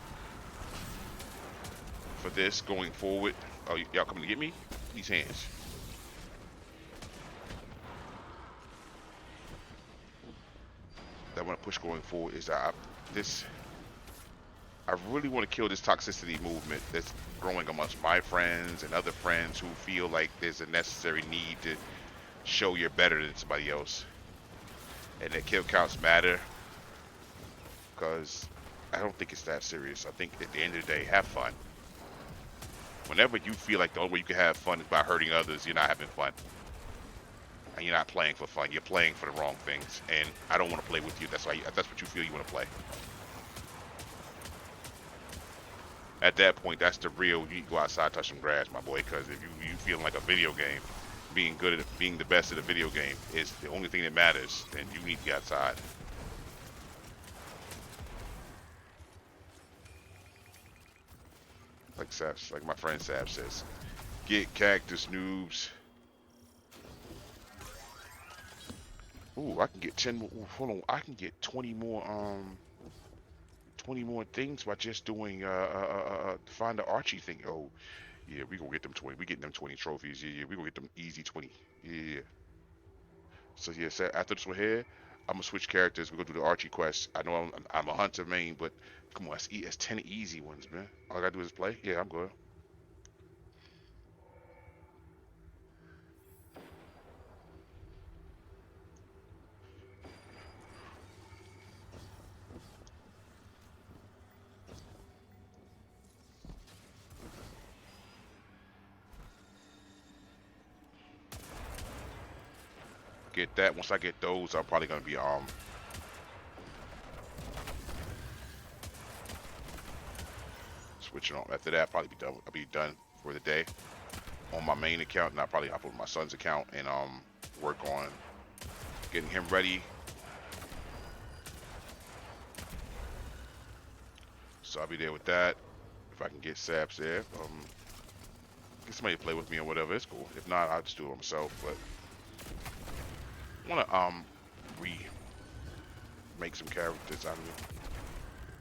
this going forward. Oh, y'all coming to get me? These hands. That I want to push going forward is I really want to kill this toxicity movement that's growing amongst my friends and other friends who feel like there's a necessary need to show you're better than somebody else, and that kill counts matter, because I don't think it's that serious. I think at the end of the day, have fun. Whenever you feel like the only way you can have fun is by hurting others, you're not having fun. And you're not playing for fun. You're playing for the wrong things. And I don't want to play with you. That's what you feel you want to play. At that point, that's the real, you need to go outside, touch some grass, my boy, because if you feeling like a video game, being the best at a video game is the only thing that matters, then you need to get outside. Like my friend Sab says, get cactus noobs. Ooh, I can get 10 more. Ooh, hold on, I can get 20 more. 20 more things by just doing find the Archie thing. Oh, yeah, we gonna get them 20. We getting them 20 trophies. Yeah, we gonna get them easy 20. Yeah. So yeah, so after this one here, I'm gonna switch characters. We're gonna do the Archie quest. I know I'm a hunter main, but come on, it's 10 easy ones, man. All I gotta do is play. Yeah, I'm good. Get that. Once I get those, I'm probably gonna be switching on. After that, probably be done. I'll be done for the day on my main account, and I'll probably hop on my son's account and work on getting him ready So I'll be there with that. If I can get Saps there, get somebody to play with me or whatever, it's cool. If not, I'll just do it myself. But I wanna make some characters out of it.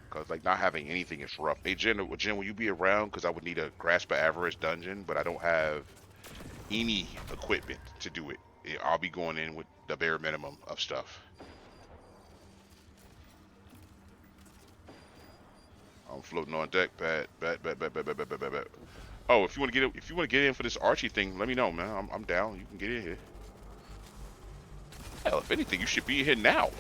Cause like not having anything is rough. Hey Jen, will you be around? Cause I would need a Grasp of Avarice dungeon, but I don't have any equipment to do it. I'll be going in with the bare minimum of stuff. I'm floating on deck. Bet. Oh, if you want to get in for this Archie thing, let me know, man. I'm down. You can get in here. Hell, if anything, you should be in here now.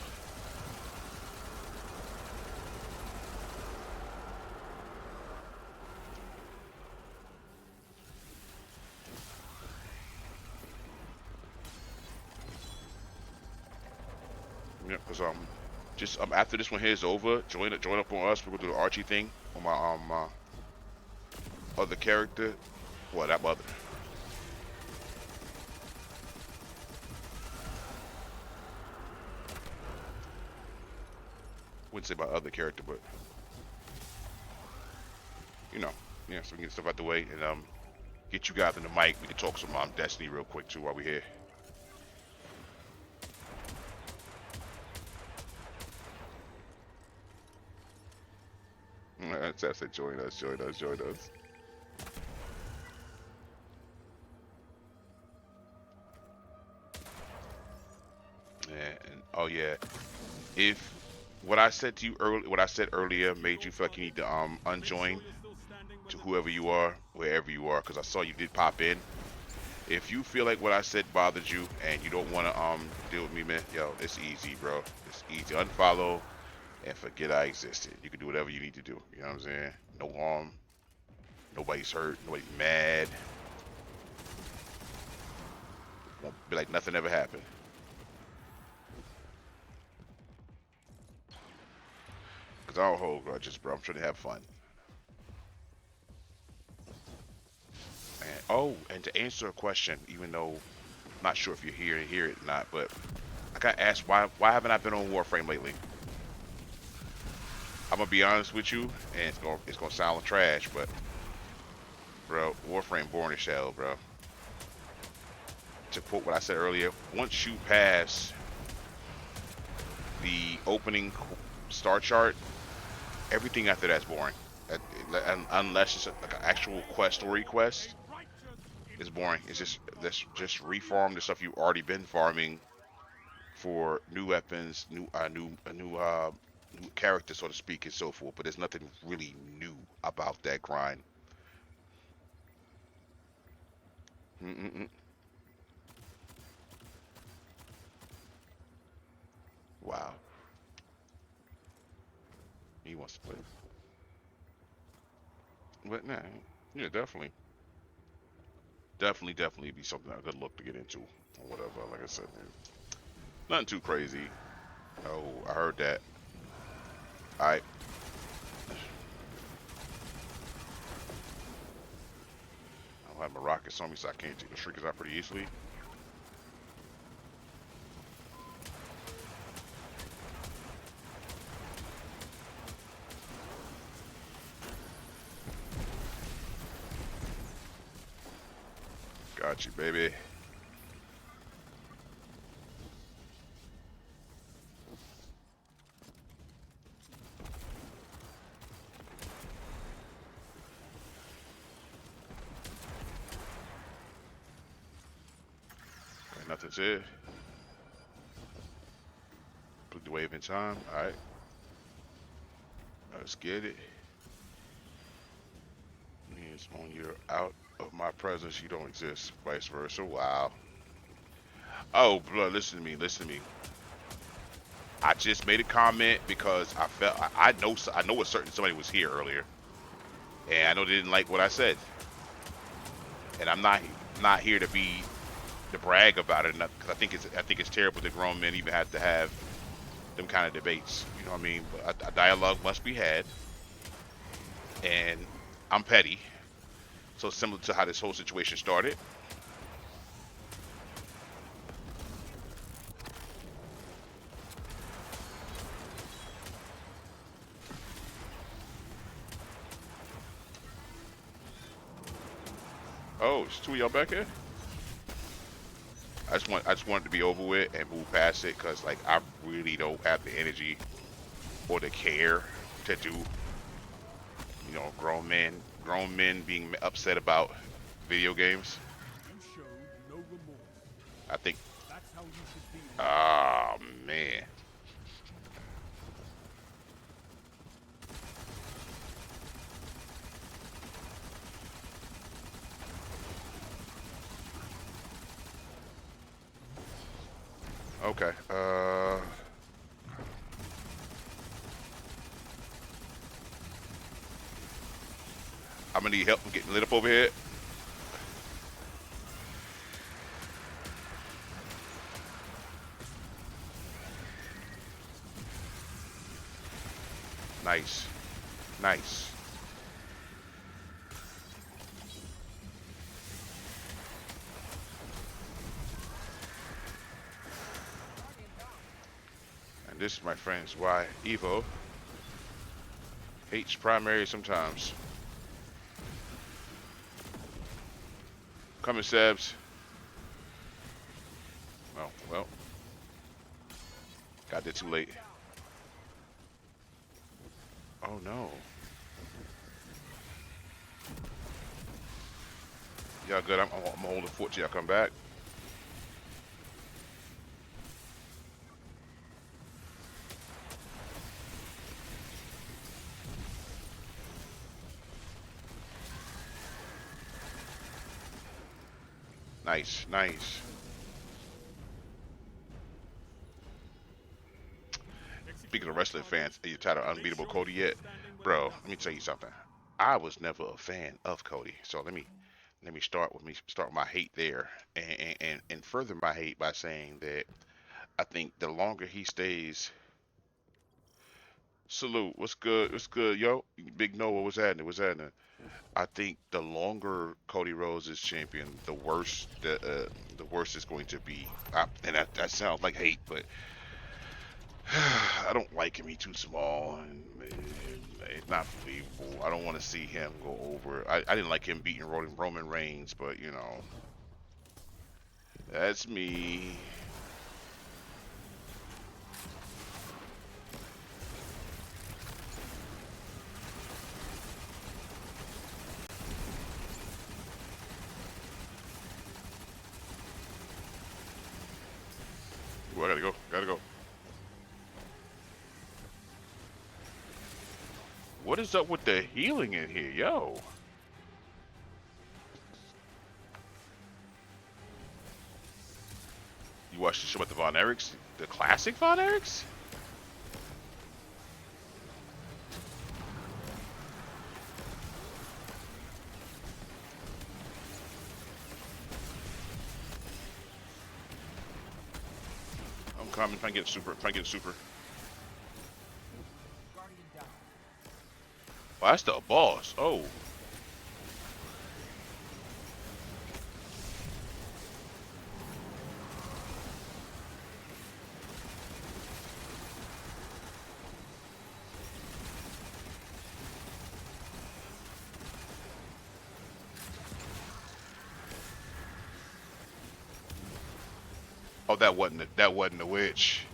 Yeah, cause just after this one here is over, join up on us. We're gonna do the Archie thing on my other character. Well, that mother. Wouldn't say my other character, but you know, yeah. So we can get stuff out the way and get you guys in the mic. We can talk some Destiny real quick too while we're here. That's it. Join us. Yeah, and oh yeah, if what I said earlier made you feel like you need to unjoin to whoever you are, wherever you are, because I saw you did pop in. If you feel like what I said bothered you and you don't want to deal with me, man, yo, it's easy, bro. It's easy. Unfollow and forget I existed. You can do whatever you need to do. You know what I'm saying? No harm. Nobody's hurt. Nobody's mad. Won't be like nothing ever happened. Cause I don't hold grudges, bro. I'm trying to have fun. And to answer a question, even though I'm not sure if you're here to hear it or not, but I got asked why haven't I been on Warframe lately? I'm gonna be honest with you, and it's gonna sound like trash, but bro, Warframe boring as hell, bro. To quote what I said earlier, once you pass the opening star chart, everything after that's boring. Unless it's like an actual story quest, it's boring. It's just reform the stuff you've already been farming for new weapons, new characters, so to speak, and so forth. But there's nothing really new about that grind. Wow. He wants to play. But nah, yeah, definitely be something a good look to get into or whatever. Like I said, man. Nothing too crazy. Oh, I heard that. All right. I don't have my rockets on me, so I can't take the shrinkers out pretty easily. Got you, baby. Okay, nothing's here. Put the wave in time. All right. Let's get it. Means when you're out of my presence, you don't exist. Vice versa. Wow. Oh, blood. Listen to me. I just made a comment because I felt I know a certain somebody was here earlier, and I know they didn't like what I said, and I'm not here to brag about it, because I think it's terrible that grown men even have to have them kind of debates. You know what I mean? But a dialogue must be had, and I'm petty, so similar to how this whole situation started. it's two of y'all back here. I just want it to be over with and move past it, cause like I really don't have the energy or the care to do, grown men being upset about video games. I think. Oh man. Okay. I'm gonna need help from getting lit up over here. Nice. Nice. And this, my friends, why Evo hates primary sometimes. Coming, Sebs. Oh, well. Got there too late. Oh, no. Y'all good? I'm holding fort till y'all come back. Nice, nice. Speaking of wrestling fans, are you tired of Unbeatable Cody yet? Bro, let me tell you something. I was never a fan of Cody, so let me start with my hate there, and further my hate by saying that I think the longer he stays. Salute, what's good? What's good, yo? Big Noah, what's happening? What's happening? I think the longer Cody Rhodes is champion, the worse it's going to be. And that sounds like hate, but I don't like him. He's too small and it's not believable. I don't want to see him go over. I didn't like him beating Roman Reigns, but that's me. Ooh, I gotta go. Gotta go. What is up with the healing in here, yo? You watched the show about the Von Erichs? The classic Von Erichs? I'm coming, trying to get super, trying to get super. Well, that's the boss. Oh. Oh, that wasn't the witch.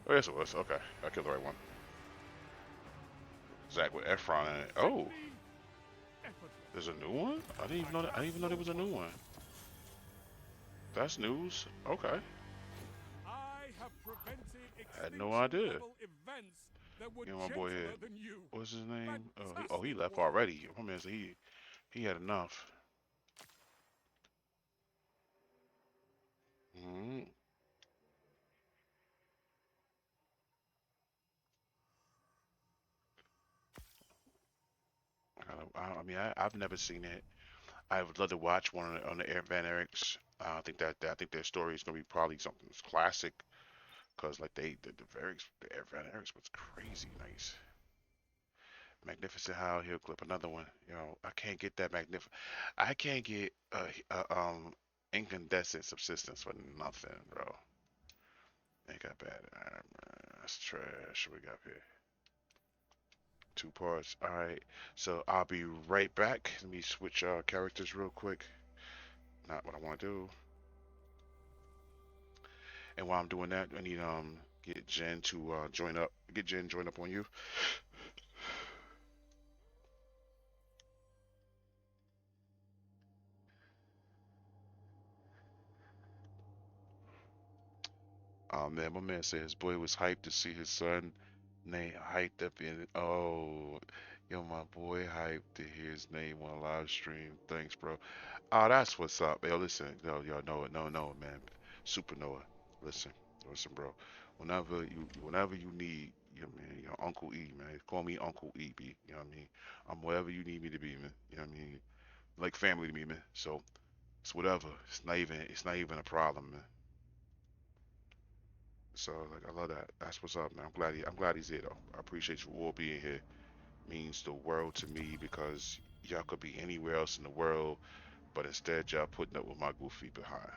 Oh, yes, it was. Okay, I killed the right one. Zach with Efron in it. Oh, there's a new one. I didn't even know that. I didn't even know there was a new one. That's news. Okay. Had no idea. You know my boy here. What's his name? Oh, he left already. My man said he had enough. Hmm. I mean, I've never seen it. I would love to watch one on the Air Van Erics. I think I think their story is gonna be probably something that's classic, cause like the Air Van Erics was crazy nice. Magnificent How he'll clip another one. I can't get that magnificent. I can't get incandescent subsistence for nothing, bro. Ain't got bad armor. That's trash. What we got here? Two parts. All right. So I'll be right back. Let me switch characters real quick. Not what I want to do. And while I'm doing that, I need get Jen to join up. Get Jen join up on you. Oh man, my man said his boy was hyped to see his son name hyped up in. Oh, yo, my boy hyped to hear his name on a live stream. Thanks, bro. Oh, that's what's up. Yo, listen, yo, y'all know it. No, man. Supernova. Listen, listen, bro. Whenever you need, you know, man, you know, Uncle E, man. Call me Uncle E, B. You know what I mean? I'm whatever you need me to be, man. You know what I mean? Like family to me, man. So it's whatever. It's not even a problem, man. So like I love that. That's what's up, man. I'm glad he's here though. I appreciate you all being here. Means the world to me because y'all could be anywhere else in the world, but instead y'all putting up with my goofy behind.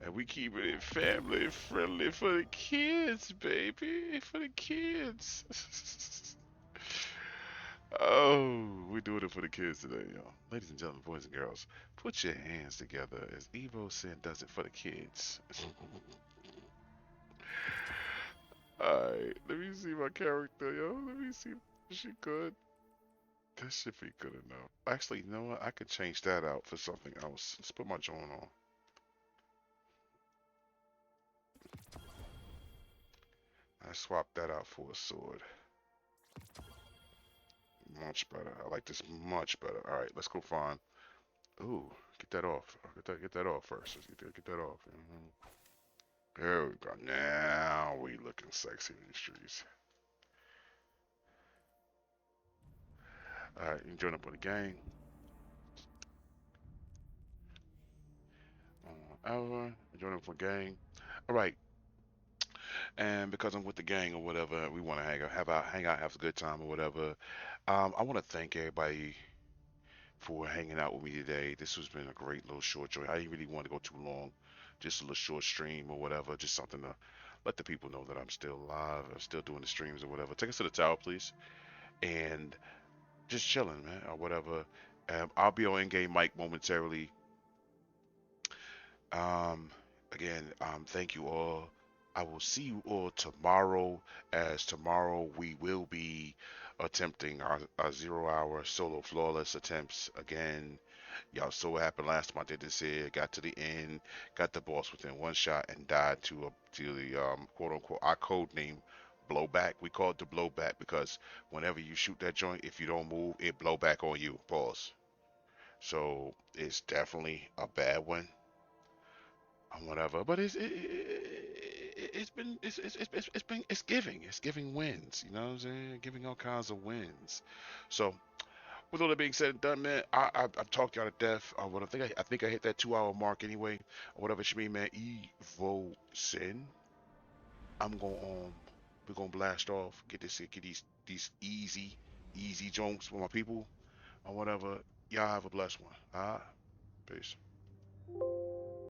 And we keep it family friendly for the kids, baby. For the kids. Oh, we're doing it for the kids today, y'all. Ladies and gentlemen, boys and girls, put your hands together as Evo Sin does it for the kids. Alright, let me see my character, yo. Let me see if she good. That should be good enough. Actually, you know what? I could change that out for something else. Let's put my joint on. I swapped that out for a sword. Much better. I like this much better. Alright, let's go find. Ooh, get that off. Get that off first. Let's get that off. There we go. Now we looking sexy in the streets. Alright, you join up with the gang. Ever join up with gang. Alright. And because I'm with the gang or whatever, we want to hang out, have a good time or whatever. I want to thank everybody for hanging out with me today. This has been a great little short joint. I didn't really want to go too long, just a little short stream or whatever, just something to let the people know that I'm still alive, I'm still doing the streams or whatever. Take us to the tower, please, and just chilling, man, or whatever. I'll be on in-game mic momentarily. Um, Again, thank you all. I will see you all tomorrow, as tomorrow we will be attempting our 0 hour solo flawless attempts again. Y'all saw what happened last month. I did this here, got to the end, got the boss within one shot, and died to the quote unquote our code name blowback. We call it the blowback because whenever you shoot that joint, if you don't move, it blow back on you. Pause. So it's definitely a bad one or whatever. But it's giving wins. You know what I'm saying? Giving all kinds of wins. So with all that being said and done, man, I've talked y'all to death. What I think I hit that 2 hour mark anyway, or whatever it should be, man. Evo Sin. I'm gonna we're gonna blast off. Get these easy jonks with my people or whatever. Y'all have a blessed one. Peace.